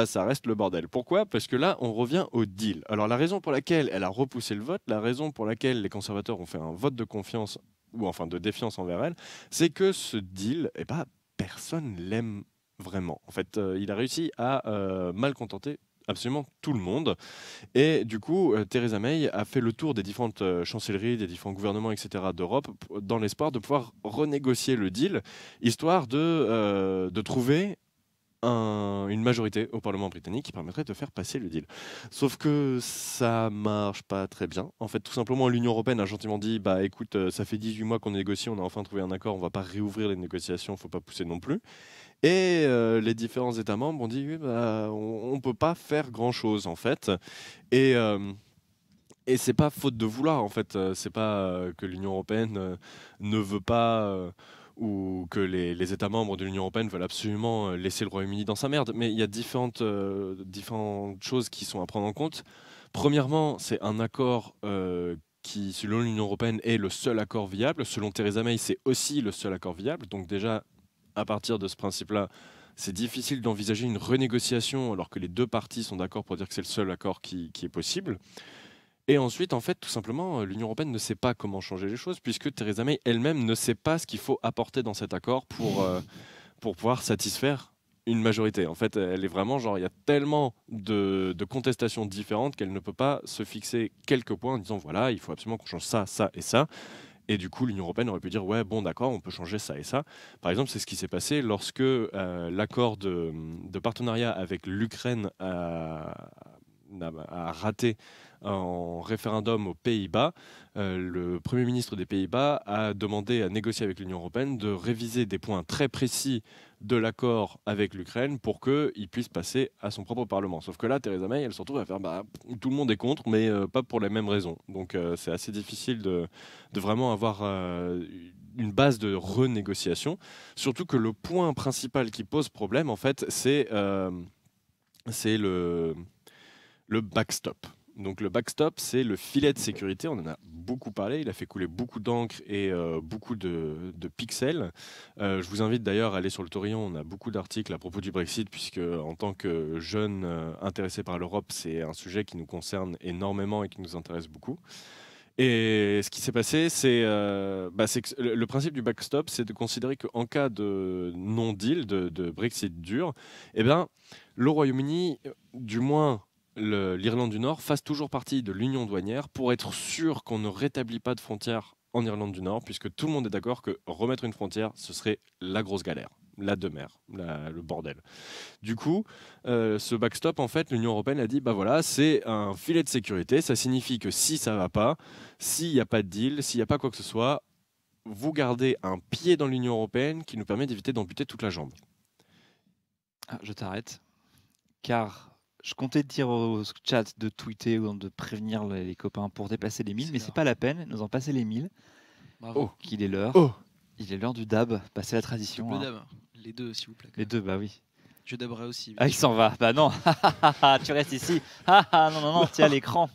ça reste le bordel. Pourquoi ? Parce que là, on revient au deal. Alors la raison pour laquelle elle a repoussé le vote, la raison pour laquelle les conservateurs ont fait un vote de confiance, ou enfin de défiance envers elle, c'est que ce deal, personne l'aime vraiment. En fait, il a réussi à malcontenter absolument tout le monde. Et du coup, Theresa May a fait le tour des différentes chancelleries, des différents gouvernements, etc. d'Europe, dans l'espoir de pouvoir renégocier le deal, histoire de trouver une majorité au Parlement britannique qui permettrait de faire passer le deal. Sauf que ça marche pas très bien. En fait, tout simplement, l'Union européenne a gentiment dit écoute, ça fait 18 mois qu'on négocie, on a enfin trouvé un accord, on va pas réouvrir les négociations, faut pas pousser non plus. Et les différents États membres ont dit on peut pas faire grand chose en fait. Et c'est pas faute de vouloir en fait. C'est pas que l'Union européenne ne veut pas. Ou que les États membres de l'Union européenne veulent absolument laisser le Royaume-Uni dans sa merde. Mais il y a différentes choses qui sont à prendre en compte. Premièrement, c'est un accord qui, selon l'Union européenne, est le seul accord viable. Selon Theresa May, c'est aussi le seul accord viable. Donc déjà, à partir de ce principe-là, c'est difficile d'envisager une renégociation alors que les deux parties sont d'accord pour dire que c'est le seul accord qui est possible. Et ensuite, en fait, tout simplement, l'Union européenne ne sait pas comment changer les choses, puisque Theresa May elle-même ne sait pas ce qu'il faut apporter dans cet accord pour pouvoir satisfaire une majorité. En fait, elle est vraiment genre, il y a tellement de contestations différentes qu'elle ne peut pas se fixer quelques points en disant voilà, il faut absolument qu'on change ça, ça et ça. Et du coup, l'Union européenne aurait pu dire ouais, bon, d'accord, on peut changer ça et ça. Par exemple, c'est ce qui s'est passé lorsque l'accord de partenariat avec l'Ukraine a raté en référendum aux Pays-Bas. Le Premier ministre des Pays-Bas a demandé à négocier avec l'Union européenne de réviser des points très précis de l'accord avec l'Ukraine pour qu'il puisse passer à son propre Parlement. Sauf que là, Theresa May, elle se retrouve à faire tout le monde est contre, mais pas pour les mêmes raisons. Donc c'est assez difficile de vraiment avoir une base de renégociation. Surtout que le point principal qui pose problème, en fait, c'est le backstop. Donc le backstop, c'est le filet de sécurité. On en a beaucoup parlé. Il a fait couler beaucoup d'encre et beaucoup de pixels. Je vous invite d'ailleurs à aller sur le Torillon. On a beaucoup d'articles à propos du Brexit, puisque en tant que jeunes intéressés par l'Europe, c'est un sujet qui nous concerne énormément et qui nous intéresse beaucoup. Et ce qui s'est passé, c'est que le principe du backstop, c'est de considérer qu'en cas de non-deal, de Brexit dur, eh ben, le Royaume-Uni, du moins l'Irlande du Nord, fasse toujours partie de l'union douanière pour être sûr qu'on ne rétablit pas de frontières en Irlande du Nord, puisque tout le monde est d'accord que remettre une frontière, ce serait la grosse galère, la demeure, le bordel. Du coup, ce backstop, en fait, l'Union européenne a dit, bah voilà, c'est un filet de sécurité. Ça signifie que si ça va pas, s'il n'y a pas de deal, s'il n'y a pas quoi que ce soit, vous gardez un pied dans l'Union européenne qui nous permet d'éviter d'amputer toute la jambe. Ah, je t'arrête, car je comptais te dire au chat de tweeter ou de prévenir les copains pour dépasser les 1000, mais c'est pas la peine, nous en passer les 1000. Bravo. Qu'il est l'heure. Il est l'heure du dab, passer la tradition. Le dab, les deux s'il vous plaît. Les deux, bah oui. Je daberai aussi. Ah, il s'en va. Bah non, tu restes ici. Non, tiens l'écran.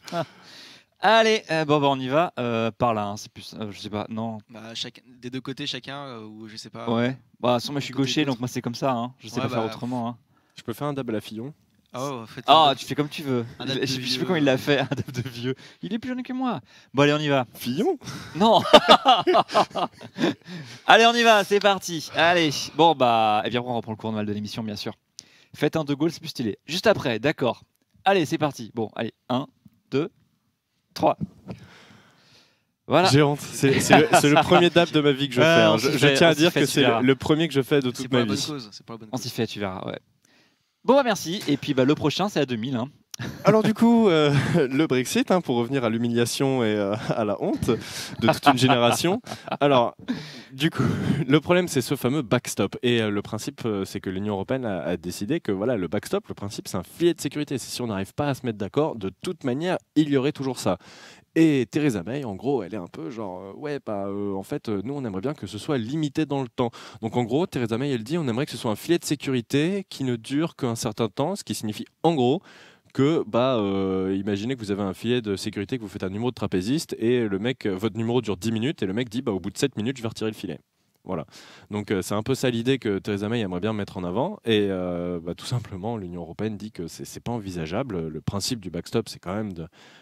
Allez, bon, bah on y va. Par là, hein, c'est plus, je sais pas, non. Bah, des deux côtés chacun, ou je sais pas. Ouais. Bah, moi je suis gaucher, donc moi c'est comme ça. Hein. Je sais pas faire autrement. Hein. Je peux faire un dab à la Fillon. Tu fais comme tu veux. Je sais plus comment il l'a fait, un dab de vieux. Il est plus jeune que moi. Bon, allez, on y va. Fillon ? Non. Allez, on y va, c'est parti. Allez, bon, bah, et bien on reprend le cours normal de l'émission, bien sûr. Faites un De Gaulle, c'est plus stylé. Juste après, d'accord. Allez, c'est parti. Bon, allez, 1, 2, 3. Voilà. J'ai honte. C'est le premier dab de ma vie que je fais. Je tiens à dire que c'est le premier que je fais de toute ma vie. C'est pas la bonne cause. On s'y fait, tu verras, ouais. Bon, bah merci. Et puis, bah, le prochain, c'est à 2000. Hein. Alors du coup, le Brexit, pour revenir à l'humiliation et à la honte de toute une génération. Alors, du coup, le problème, c'est ce fameux backstop. Et le principe, c'est que l'Union européenne a décidé que voilà, le backstop, le principe, c'est un filet de sécurité. C'est si on n'arrive pas à se mettre d'accord, de toute manière, il y aurait toujours ça. Et Theresa May, en gros, elle est un peu genre, en fait, nous, on aimerait bien que ce soit limité dans le temps. Donc, en gros, Theresa May, elle dit, on aimerait que ce soit un filet de sécurité qui ne dure qu'un certain temps, ce qui signifie, en gros, que, imaginez que vous avez un filet de sécurité, que vous faites un numéro de trapéziste, et le mec, votre numéro dure 10 minutes, et le mec dit, au bout de 7 minutes, je vais retirer le filet. Voilà. Donc c'est un peu ça l'idée que Theresa May aimerait bien mettre en avant. Et tout simplement, l'Union européenne dit que c'est pas envisageable. Le principe du backstop, c'est quand même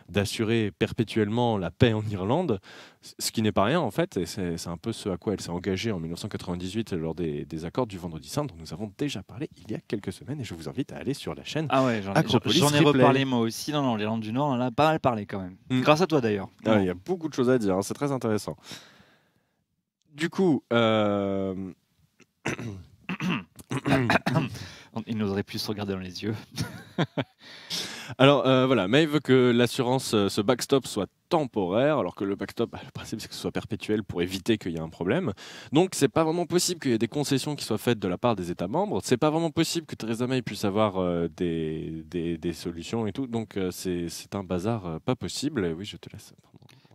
d'assurer perpétuellement la paix en Irlande, ce qui n'est pas rien en fait. Et c'est un peu ce à quoi elle s'est engagée en 1998 lors des accords du Vendredi Saint, dont nous avons déjà parlé il y a quelques semaines. Et je vous invite à aller sur la chaîne. Ah ouais, j'en ai reparlé moi aussi. Non, l'Irlande du Nord, on en a pas mal parlé quand même. Grâce à toi d'ailleurs. Il y a beaucoup de choses à dire, hein, c'est très intéressant. Du coup, il n'oserait plus se regarder dans les yeux. Alors voilà, May veut que l'assurance, ce backstop soit temporaire, alors que le backstop, le principe c'est que ce soit perpétuel pour éviter qu'il y ait un problème. Donc c'est pas vraiment possible qu'il y ait des concessions qui soient faites de la part des États membres. C'est pas vraiment possible que Theresa May puisse avoir des solutions et tout. Donc c'est un bazar pas possible. Et oui, je te laisse.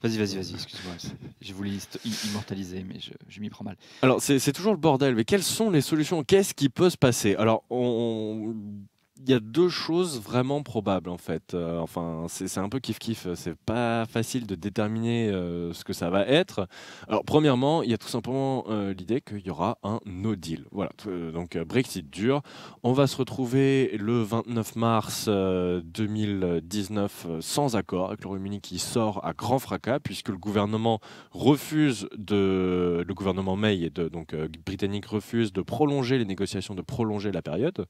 Vas-y, excuse-moi. J'ai voulu immortaliser, mais je m'y prends mal. Alors, c'est toujours le bordel, mais quelles sont les solutions? Qu'est-ce qui peut se passer? Alors, il y a deux choses vraiment probables, en fait. C'est un peu kiff-kiff. C'est pas facile de déterminer ce que ça va être. Alors, premièrement, il y a tout simplement l'idée qu'il y aura un no deal. Voilà. Donc, Brexit dur. On va se retrouver le 29 mars 2019 sans accord, avec le Royaume-Uni qui sort à grand fracas, puisque le gouvernement May britannique refuse de prolonger les négociations, de prolonger la période.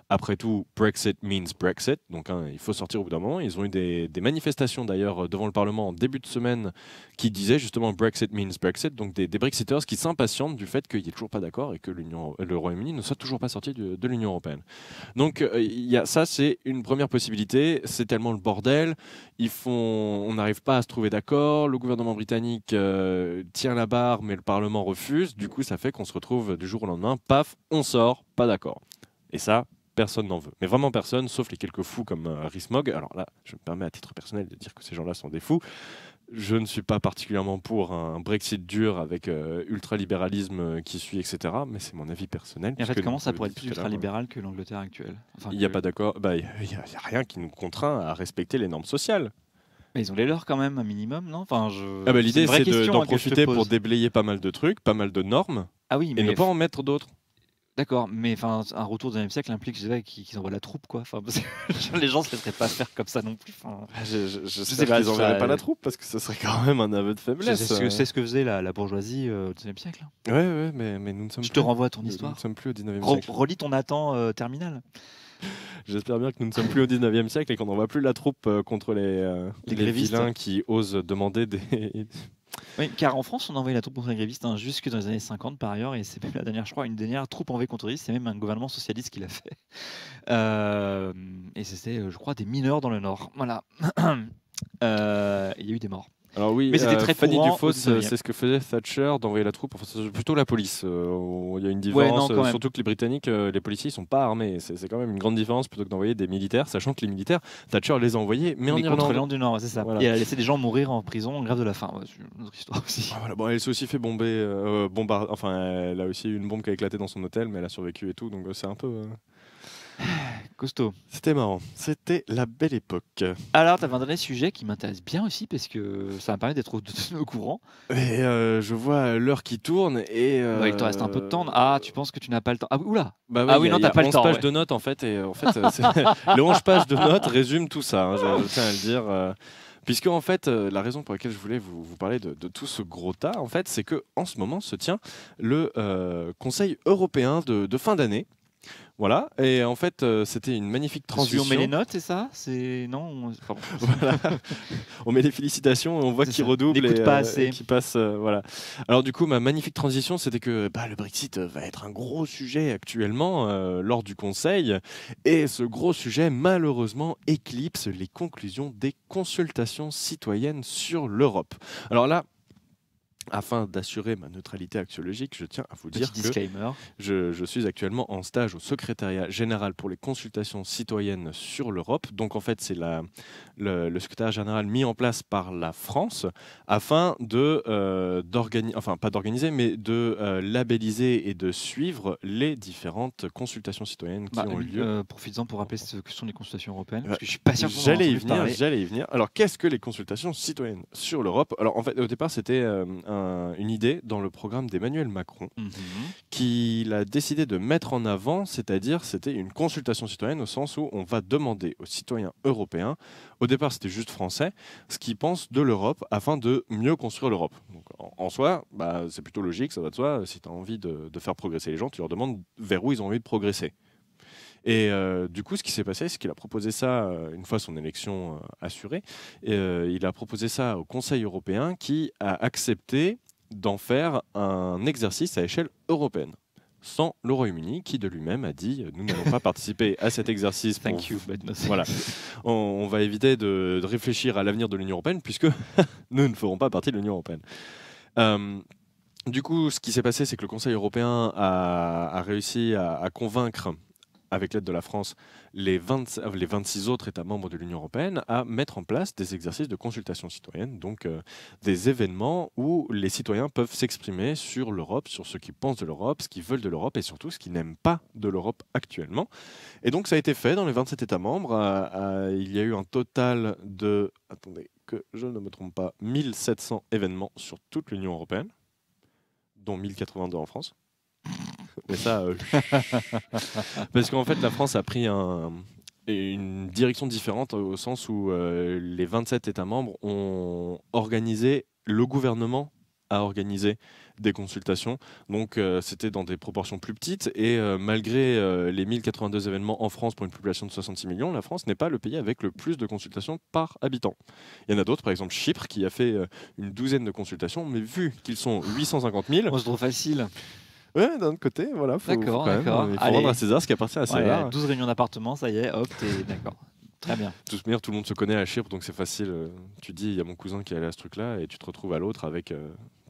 Après tout, Brexit means Brexit, donc il faut sortir au bout d'un moment. Ils ont eu des manifestations d'ailleurs devant le Parlement en début de semaine qui disaient justement Brexit means Brexit, donc des Brexiters qui s'impatientent du fait qu'il n'y ait toujours pas d'accord et que le Royaume-Uni ne soit toujours pas sorti de l'Union européenne. Donc ça, c'est une première possibilité. C'est tellement le bordel, on n'arrive pas à se trouver d'accord, le gouvernement britannique tient la barre mais le Parlement refuse, du coup ça fait qu'on se retrouve du jour au lendemain, paf, on sort, pas d'accord. Et ça, personne n'en veut. Mais vraiment personne, sauf les quelques fous comme Rees-Mogg. Alors là, je me permets à titre personnel de dire que ces gens-là sont des fous. Je ne suis pas particulièrement pour un Brexit dur avec ultralibéralisme qui suit, etc. Mais c'est mon avis personnel. Et en fait, puisque comment donc, ça pourrait être tout plus à l'heure, ultralibéral que l'Angleterre actuelle? Enfin, il n'y a que- pas d'accord. Il y a rien qui nous contraint à respecter les normes sociales. Mais ils ont les leurs quand même, un minimum, non? Enfin, Ah bah, c'est l'idée, une vraie c'est question d'en hein, que je te profiter pour pose. déblayer pas mal de trucs, pas mal de normes, Ah oui, et ne mais pas en mettre d'autres. d'accord, mais enfin, un retour du 19e siècle implique je dirais, qu'ils envoient la troupe, quoi. Enfin, parce que les gens se laisseraient pas faire comme ça non plus. Enfin, J'espère sais pas, qu'ils n'enverraient ça- pas la troupe, parce que ce serait quand même un aveu de faiblesse. c'est ce que faisait la bourgeoisie au 19e siècle. Ouais, mais nous ne sommes Je te plus. renvoie à ton Nous ne histoire. sommes plus au 19e siècle. Relis ton Nathan terminal. J'espère bien que nous ne sommes plus au 19e siècle et qu'on n'envoie plus la troupe contre les grévistes. vilains qui osent demander des. Oui, car en France, on a envoyé la troupe contre les grévistes jusque dans les années 50 par ailleurs, et c'est même la dernière, je crois, une dernière troupe envoyée contre les grévistes, c'est même un gouvernement socialiste qui l'a fait. Et c'était, je crois, des mineurs dans le Nord. Voilà. Il y a eu des morts. Alors oui, Mais c'était très Fanny courant au Dufos, 19e. c'est ce que faisait Thatcher d'envoyer la troupe. Enfin, c'est plutôt la police. Il y a une Ouais, différence, non, quand même. surtout que les Britanniques, les policiers, ils sont pas armés. C'est quand même une grande différence plutôt que d'envoyer des militaires, sachant que les militaires, Thatcher les a envoyés, mais en contre Irlande. l'Irlande du Nord, c'est ça. Voilà. Et elle a laissé des gens mourir en prison en grève de la faim. Ouais, c'est une autre histoire aussi. Ah, voilà. Bon, elle s'est aussi fait enfin, elle a aussi eu une bombe qui a éclaté dans son hôtel, mais elle a survécu et tout, donc c'est un peu. Costaud. C'était marrant. C'était la belle époque. Alors, tu avais un dernier sujet qui m'intéresse bien aussi parce que ça me permet d'être au courant. Et je vois l'heure qui tourne et. Il te reste un peu de temps. Ah, tu penses que tu n'as pas le temps? Ah, oula! Bah Ah oui, oui, non, il y a t'as pas le 11 temps, pages ouais. de notes en fait, et en fait, les 11 pages de notes résument tout ça, hein, je tiens à le dire. Puisque en fait, la raison pour laquelle je voulais vous parler de tout ce gros tas, en fait, c'est que en ce moment se tient le Conseil européen de fin d'année. Voilà, et en fait, c'était une magnifique transition. On met les notes, c'est ça? C'est non. Pardon. Voilà. On met les félicitations et on voit C'est qu'il ça. redouble N'écoute et pas assez. qu'il passe. Voilà. Alors du coup, ma magnifique transition, c'était que le Brexit va être un gros sujet actuellement lors du Conseil, et ce gros sujet, malheureusement, éclipse les conclusions des consultations citoyennes sur l'Europe. Alors là, afin d'assurer ma neutralité axiologique, je tiens à vous Petit dire que disclaimer. je suis actuellement en stage au secrétariat général pour les consultations citoyennes sur l'Europe. Donc en fait, c'est le secrétariat général mis en place par la France afin pas d'organiser, mais de labelliser et de suivre les différentes consultations citoyennes qui ont lieu. Profites-en pour rappeler ce que sont les consultations européennes. Ouais. Parce que je suis pas sûr qu'on en ait J'allais y entendu parler. venir. Alors, qu'est-ce que les consultations citoyennes sur l'Europe? Alors, en fait, au départ, c'était une idée dans le programme d'Emmanuel Macron qu'il a décidé de mettre en avant, c'est-à-dire c'était une consultation citoyenne au sens où on va demander aux citoyens européens, au départ c'était juste français, ce qu'ils pensent de l'Europe afin de mieux construire l'Europe. Donc, en soi, c'est plutôt logique, ça va de soi. Si tu as envie de faire progresser les gens, tu leur demandes vers où ils ont envie de progresser. Et du coup, ce qui s'est passé, c'est qu'il a proposé ça, une fois son élection assurée, il a proposé ça au Conseil européen qui a accepté d'en faire un exercice à échelle européenne, sans le Royaume-Uni qui de lui-même a dit « nous n'allons pas participer à cet exercice ». Thank you, but no thanks. Voilà. On va éviter de réfléchir à l'avenir de l'Union européenne puisque nous ne ferons pas partie de l'Union européenne. Du coup, ce qui s'est passé, c'est que le Conseil européen a réussi à convaincre, avec l'aide de la France, les 26 autres États membres de l'Union européenne à mettre en place des exercices de consultation citoyenne, donc des événements où les citoyens peuvent s'exprimer sur l'Europe, sur ce qu'ils pensent de l'Europe, ce qu'ils veulent de l'Europe et surtout ce qu'ils n'aiment pas de l'Europe actuellement. Et donc ça a été fait dans les 27 États membres. Il y a eu un total de, attendez que je ne me trompe pas, 1700 événements sur toute l'Union européenne, dont 1082 en France. Mais ça, parce qu'en fait, la France a pris une direction différente au sens où les 27 États membres ont organisé, le gouvernement a organisé des consultations. Donc, c'était dans des proportions plus petites. Et malgré les 1082 événements en France pour une population de 66 millions, la France n'est pas le pays avec le plus de consultations par habitant. Il y en a d'autres, par exemple Chypre, qui a fait une douzaine de consultations, mais vu qu'ils sont 850 000... On se trouve facile. Ouais, d'un autre côté, voilà, D'accord. il faut rendre à César ce qui appartient à César. 12 réunions d'appartement, ça y est, hop, t'es d'accord. Très bien. De toute manière, tout le monde se connaît à Chypre, donc c'est facile. Tu dis, il y a mon cousin qui est allé à ce truc-là, et tu te retrouves à l'autre avec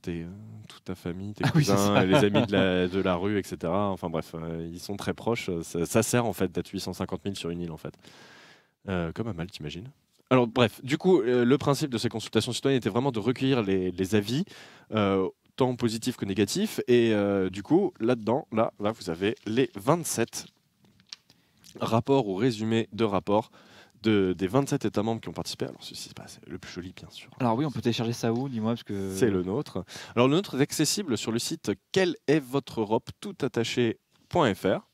toute ta famille, tes cousins, les amis de la rue, etc. Enfin bref, ils sont très proches. Ça sert en fait d'être 850 000 sur une île, en fait. Comme à Malte, t'imagines. Alors bref, du coup, le principe de ces consultations citoyennes était vraiment de recueillir les avis, tant positifs que négatifs. Et du coup, là-dedans, là, vous avez les 27 rapports ou résumés de rapports des 27 États membres qui ont participé. Alors ceci, c'est le plus joli, bien sûr. Alors oui, on peut télécharger ça où? Dis-moi, parce que... C'est le nôtre. Alors le nôtre est accessible sur le site quelleestvotreeurope toutattaché.fr,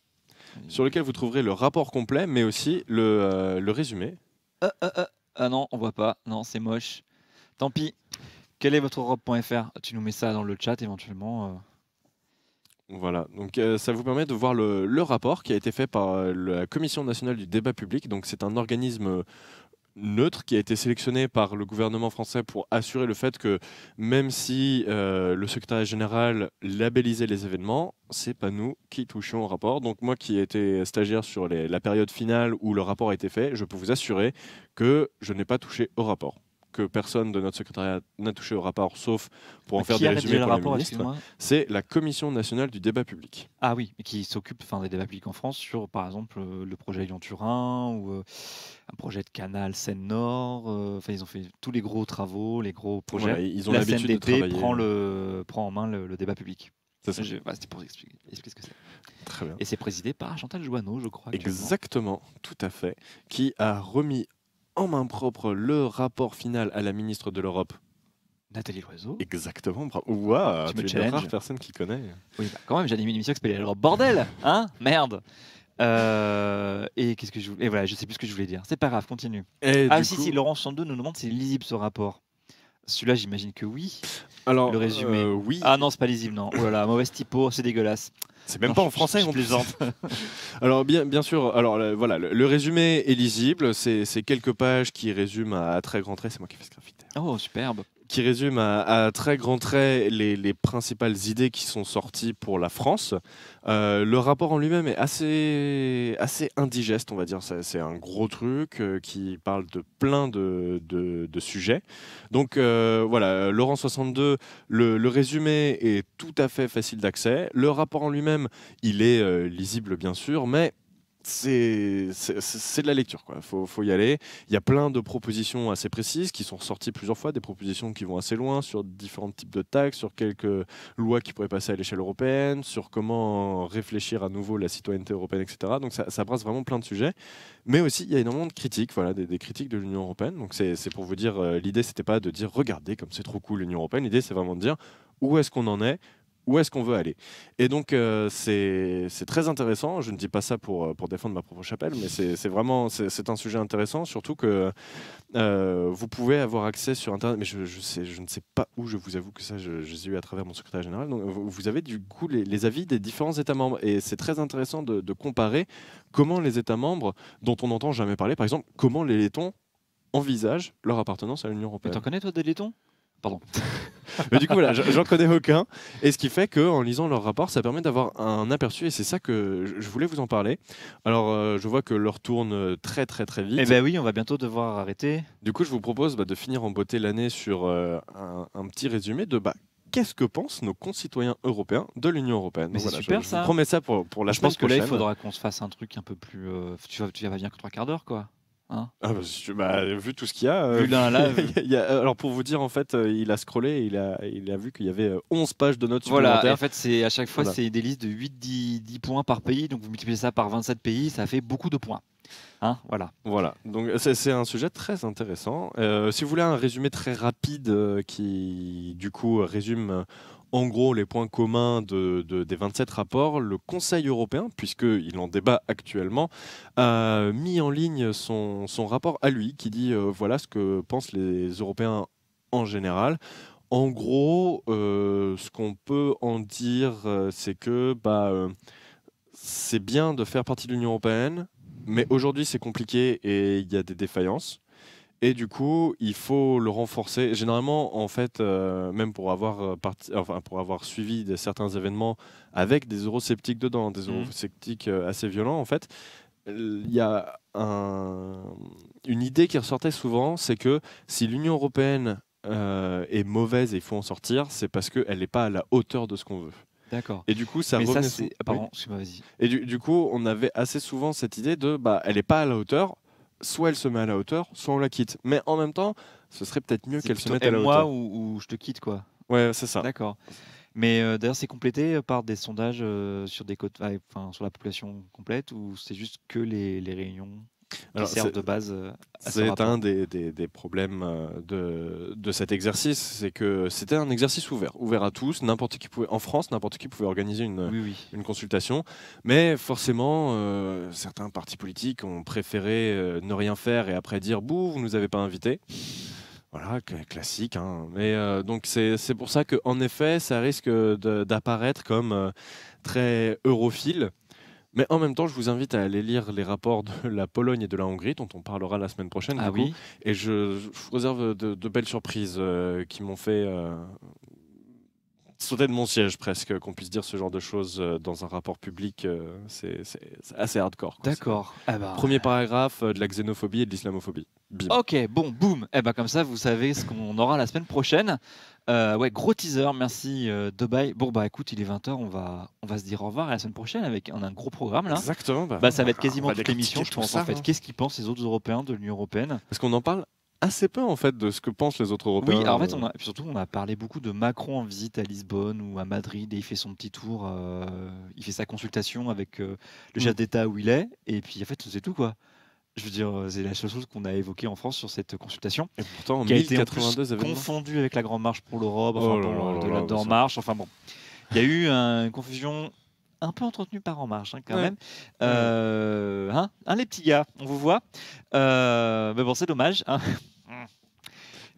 sur lequel vous trouverez le rapport complet, mais aussi le résumé. Ah non, on voit pas. Non, c'est moche. Tant pis. Quel est votre Europe.fr? Tu nous mets ça dans le chat éventuellement. Voilà, donc ça vous permet de voir le rapport qui a été fait par la Commission nationale du débat public. Donc c'est un organisme neutre qui a été sélectionné par le gouvernement français pour assurer le fait que même si le secrétariat général labellisait les événements, c'est pas nous qui touchions au rapport. Donc moi qui ai été stagiaire sur la période finale où le rapport a été fait, je peux vous assurer que je n'ai pas touché au rapport, que personne de notre secrétariat n'a touché au rapport, sauf pour en faire des résumés pour les ministres. C'est la Commission nationale du débat public. Ah oui, et qui s'occupe des débats publics en France sur, par exemple, le projet Lyon-Turin ou un projet de canal Seine-Nord. Ils ont fait tous les gros travaux, les gros projets. Voilà, ils ont l'habitude de travailler. Prend en main le débat public. C'était pour expliquer ce que c'est. Très bien. Et c'est présidé par Chantal Joanneau, je crois. Exactement, tout à fait, qui a remis en main propre le rapport final à la ministre de l'Europe. Nathalie Loiseau. Exactement, bravo. Ouah, tu es la rare personne qui connaît. Oui, quand même, j'ai animé une émission qui s'appelait l'Europe. Bordel, hein? Merde. Et qu'est-ce que je voulais... Et voilà, je sais plus ce que je voulais dire. C'est pas grave, continue. Si, Laurent 62 nous demande si c'est lisible ce rapport. Celui-là, j'imagine que oui. Alors, le résumé. Oui. Ah non, c'est pas lisible, non. Oh là là, mauvaise typo, c'est dégueulasse. C'est même pas en français, je plaisante. Alors bien sûr, alors voilà, le résumé est lisible, c'est quelques pages qui résument à très grands traits, c'est moi qui fais ce graffiti. Oh, superbe. Qui résume à très grands traits les principales idées qui sont sorties pour la France. Le rapport en lui-même est assez indigeste, on va dire. C'est un gros truc qui parle de plein de sujets. Donc voilà, Laurent 62, le résumé est tout à fait facile d'accès. Le rapport en lui-même, il est lisible bien sûr, mais c'est de la lecture, quoi. Faut y aller. Il y a plein de propositions assez précises qui sont ressorties plusieurs fois, des propositions qui vont assez loin sur différents types de taxes, sur quelques lois qui pourraient passer à l'échelle européenne, sur comment réfléchir à nouveau la citoyenneté européenne, etc. Donc ça brasse vraiment plein de sujets. Mais aussi, il y a énormément de critiques, voilà, des critiques de l'Union européenne. Donc c'est pour vous dire, l'idée, c'était pas de dire regardez comme c'est trop cool l'Union européenne. L'idée, c'est vraiment de dire où est-ce qu'on en est, où est-ce qu'on veut aller. Et donc c'est très intéressant. Je ne dis pas ça pour défendre ma propre chapelle, mais c'est vraiment un sujet intéressant, surtout que vous pouvez avoir accès sur Internet, mais je ne sais pas où, je vous avoue que ça, je les ai eu à travers mon secrétaire général. Donc vous avez du coup les avis des différents États membres, et c'est très intéressant de comparer comment les États membres, dont on n'entend jamais parler, par exemple, comment les Lettons envisagent leur appartenance à l'Union européenne. Mais t'en connais toi des Lettons? Pardon. Mais du coup, voilà, j'en connais aucun. Et ce qui fait qu'en lisant leur rapport, ça permet d'avoir un aperçu. Et c'est ça que je voulais vous en parler. Alors, je vois que l'heure tourne très, très, très vite. Eh bien oui, on va bientôt devoir arrêter. Du coup, je vous propose de finir en beauté l'année sur un petit résumé de qu'est-ce que pensent nos concitoyens européens de l'Union européenne. Mais c'est super, ça. Je vous promets ça pour la semaine prochaine. Je pense que là, il faudra qu'on se fasse un truc un peu plus... tu vas bien que 3 quarts d'heure, quoi. Hein, vu tout ce qu'il y a, alors pour vous dire, en fait, il a scrollé, il a vu qu'il y avait 11 pages de notes supplémentaires. Voilà, et en fait, à chaque fois, c'est des listes de 8-10 points par pays, donc vous multipliez ça par 27 pays, ça fait beaucoup de points. Hein, voilà, donc c'est un sujet très intéressant. Si vous voulez un résumé très rapide qui, du coup, résume en gros les points communs des 27 rapports, le Conseil européen, puisqu'il en débat actuellement, a mis en ligne son rapport à lui, qui dit voilà ce que pensent les Européens en général. En gros, ce qu'on peut en dire, c'est que c'est bien de faire partie de l'Union européenne, mais aujourd'hui c'est compliqué et il y a des défaillances. Et du coup, il faut le renforcer. Généralement, en fait, même pour avoir suivi certains événements avec des eurosceptiques dedans, des eurosceptiques assez violents, en fait, il y a une idée qui ressortait souvent, c'est que si l'Union européenne est mauvaise et il faut en sortir, c'est parce qu'elle n'est pas à la hauteur de ce qu'on veut. D'accord. Et du coup, ça pardon, vas-y. Et du coup, on avait assez souvent cette idée de elle n'est pas à la hauteur. soit elle se met à la hauteur, soit on la quitte. Mais en même temps, ce serait peut-être mieux qu'elle se mette à la moi hauteur. ou je te quitte, quoi. Ouais, c'est ça. D'accord. Mais d'ailleurs, c'est complété par des sondages sur des sur la population complète, ou c'est juste que les réunions qui servent de base à ce rapport? C'est un des problèmes de cet exercice, c'est que c'était un exercice ouvert à tous. N'importe qui pouvait, en France, n'importe qui pouvait organiser une consultation. Mais forcément, certains partis politiques ont préféré ne rien faire et après dire « bouh, vous ne nous avez pas invités ». Voilà, classique. Hein. Mais donc c'est pour ça qu'en effet, ça risque d'apparaître comme très europhile. Mais en même temps, je vous invite à aller lire les rapports de la Pologne et de la Hongrie, dont on parlera la semaine prochaine. Ah oui. Et je vous réserve de belles surprises qui m'ont fait sauter de mon siège presque, qu'on puisse dire ce genre de choses dans un rapport public. C'est assez hardcore. D'accord. Premier paragraphe, de la xénophobie et de l'islamophobie. Bim. Ok, bon, boum. Comme ça, vous savez ce qu'on aura la semaine prochaine. Ouais, gros teaser, merci Dubaï. Bon, écoute, il est 20h, on va se dire au revoir à la semaine prochaine avec un gros programme là. Exactement. Ça va être quasiment toute l'émission, je pense, en fait. Qu'est-ce qu'ils pensent les autres Européens de l'Union Européenne? Parce qu'on en parle assez peu en fait de ce que pensent les autres Européens. Oui, alors en fait, surtout on a parlé beaucoup de Macron en visite à Lisbonne ou à Madrid, et il fait son petit tour, il fait sa consultation avec le chef d'État où il est, et puis en fait c'est tout, quoi. Je veux dire, c'est la seule chose qu'on a évoquée en France sur cette consultation. Et pourtant, en qui a été 1082 événements. confondue avec la Grande Marche pour l'Europe, de En Marche. Enfin bon, il y a eu une confusion un peu entretenue par En Marche, quand même. Les petits gars, on vous voit. Mais bon, c'est dommage. Hein.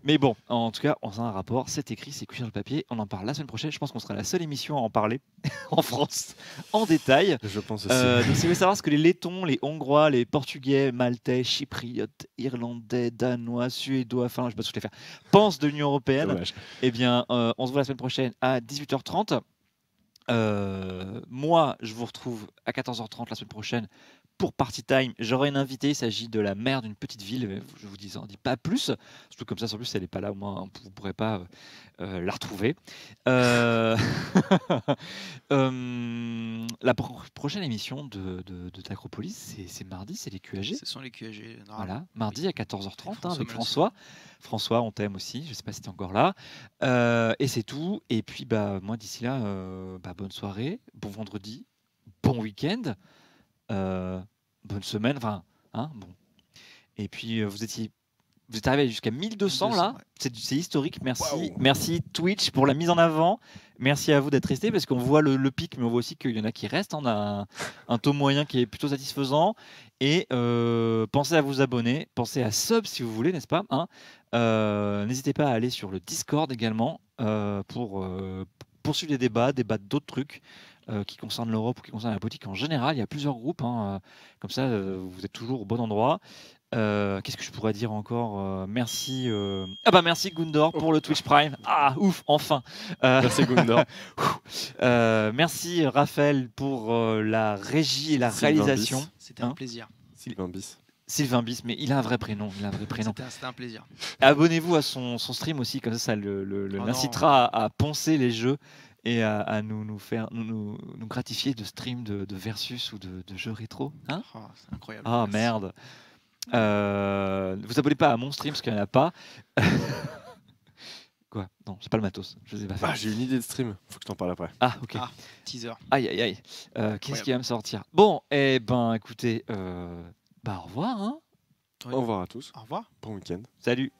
Mais bon, en tout cas, on a un rapport, c'est écrit, c'est couché dans le papier. On en parle la semaine prochaine. Je pense qu'on sera la seule émission à en parler en France en détail. Je pense aussi. Donc, si vous voulez savoir ce que les Lettons, les Hongrois, les Portugais, Maltais, Chypriotes, Irlandais, Danois, Suédois, enfin, je ne sais pas ce que je vais faire, pensent de l'Union Européenne, eh bien, on se voit la semaine prochaine à 18h30. Moi, je vous retrouve à 14h30 la semaine prochaine pour Party Time. J'aurai une invitée, il s'agit de la maire d'une petite ville, mais je vous en dis pas plus, surtout comme ça, en plus, elle n'est pas là, au moins vous ne pourrez pas la retrouver. La prochaine émission de d'Acropolis, c'est mardi, c'est les QAG. Ce sont les QAG. Voilà, mardi à 14h30 avec François. François, on t'aime aussi, je ne sais pas si tu es encore là. Et c'est tout. Et puis, moi, d'ici là, bonne soirée, bon vendredi, bon week-end, bonne semaine. Enfin, bon. Et puis, vous êtes arrivé jusqu'à 1200 là. Ouais. C'est historique. Merci. Wow. Merci Twitch pour la mise en avant. Merci à vous d'être restés parce qu'on voit le pic, mais on voit aussi qu'il y en a qui restent. On a un taux moyen qui est plutôt satisfaisant. Et pensez à vous abonner. Pensez à sub si vous voulez, n'est-ce pas, hein. N'hésitez pas à aller sur le Discord également pour poursuivre les débats d'autres trucs qui concernent l'Europe ou qui concernent la politique en général. Il y a plusieurs groupes. Comme ça, vous êtes toujours au bon endroit. Qu'est-ce que je pourrais dire encore? Merci. Merci Gundor pour le Twitch Prime. Ah, ouf, enfin. Merci Gundor. Merci Raphaël pour la régie et la réalisation. C'était un plaisir. Sylvain Bis, mais il a un vrai prénom. C'était un plaisir. Abonnez-vous à son stream aussi, comme ça l'incitera à poncer les jeux et à nous gratifier de stream de versus ou de jeux rétro. Hein, c'est incroyable. Ah, merde. Vous abonnez pas à mon stream parce qu'il n'y en a pas. Quoi? Non, c'est pas le matos. Je sais pas. J'ai une idée de stream. Faut que je t'en parle après. Ah, ok. Teaser. Aïe. Qu'est-ce qui va me sortir? Bon, écoutez, au revoir. Hein. Au revoir à tous. Au revoir. Bon week-end. Salut.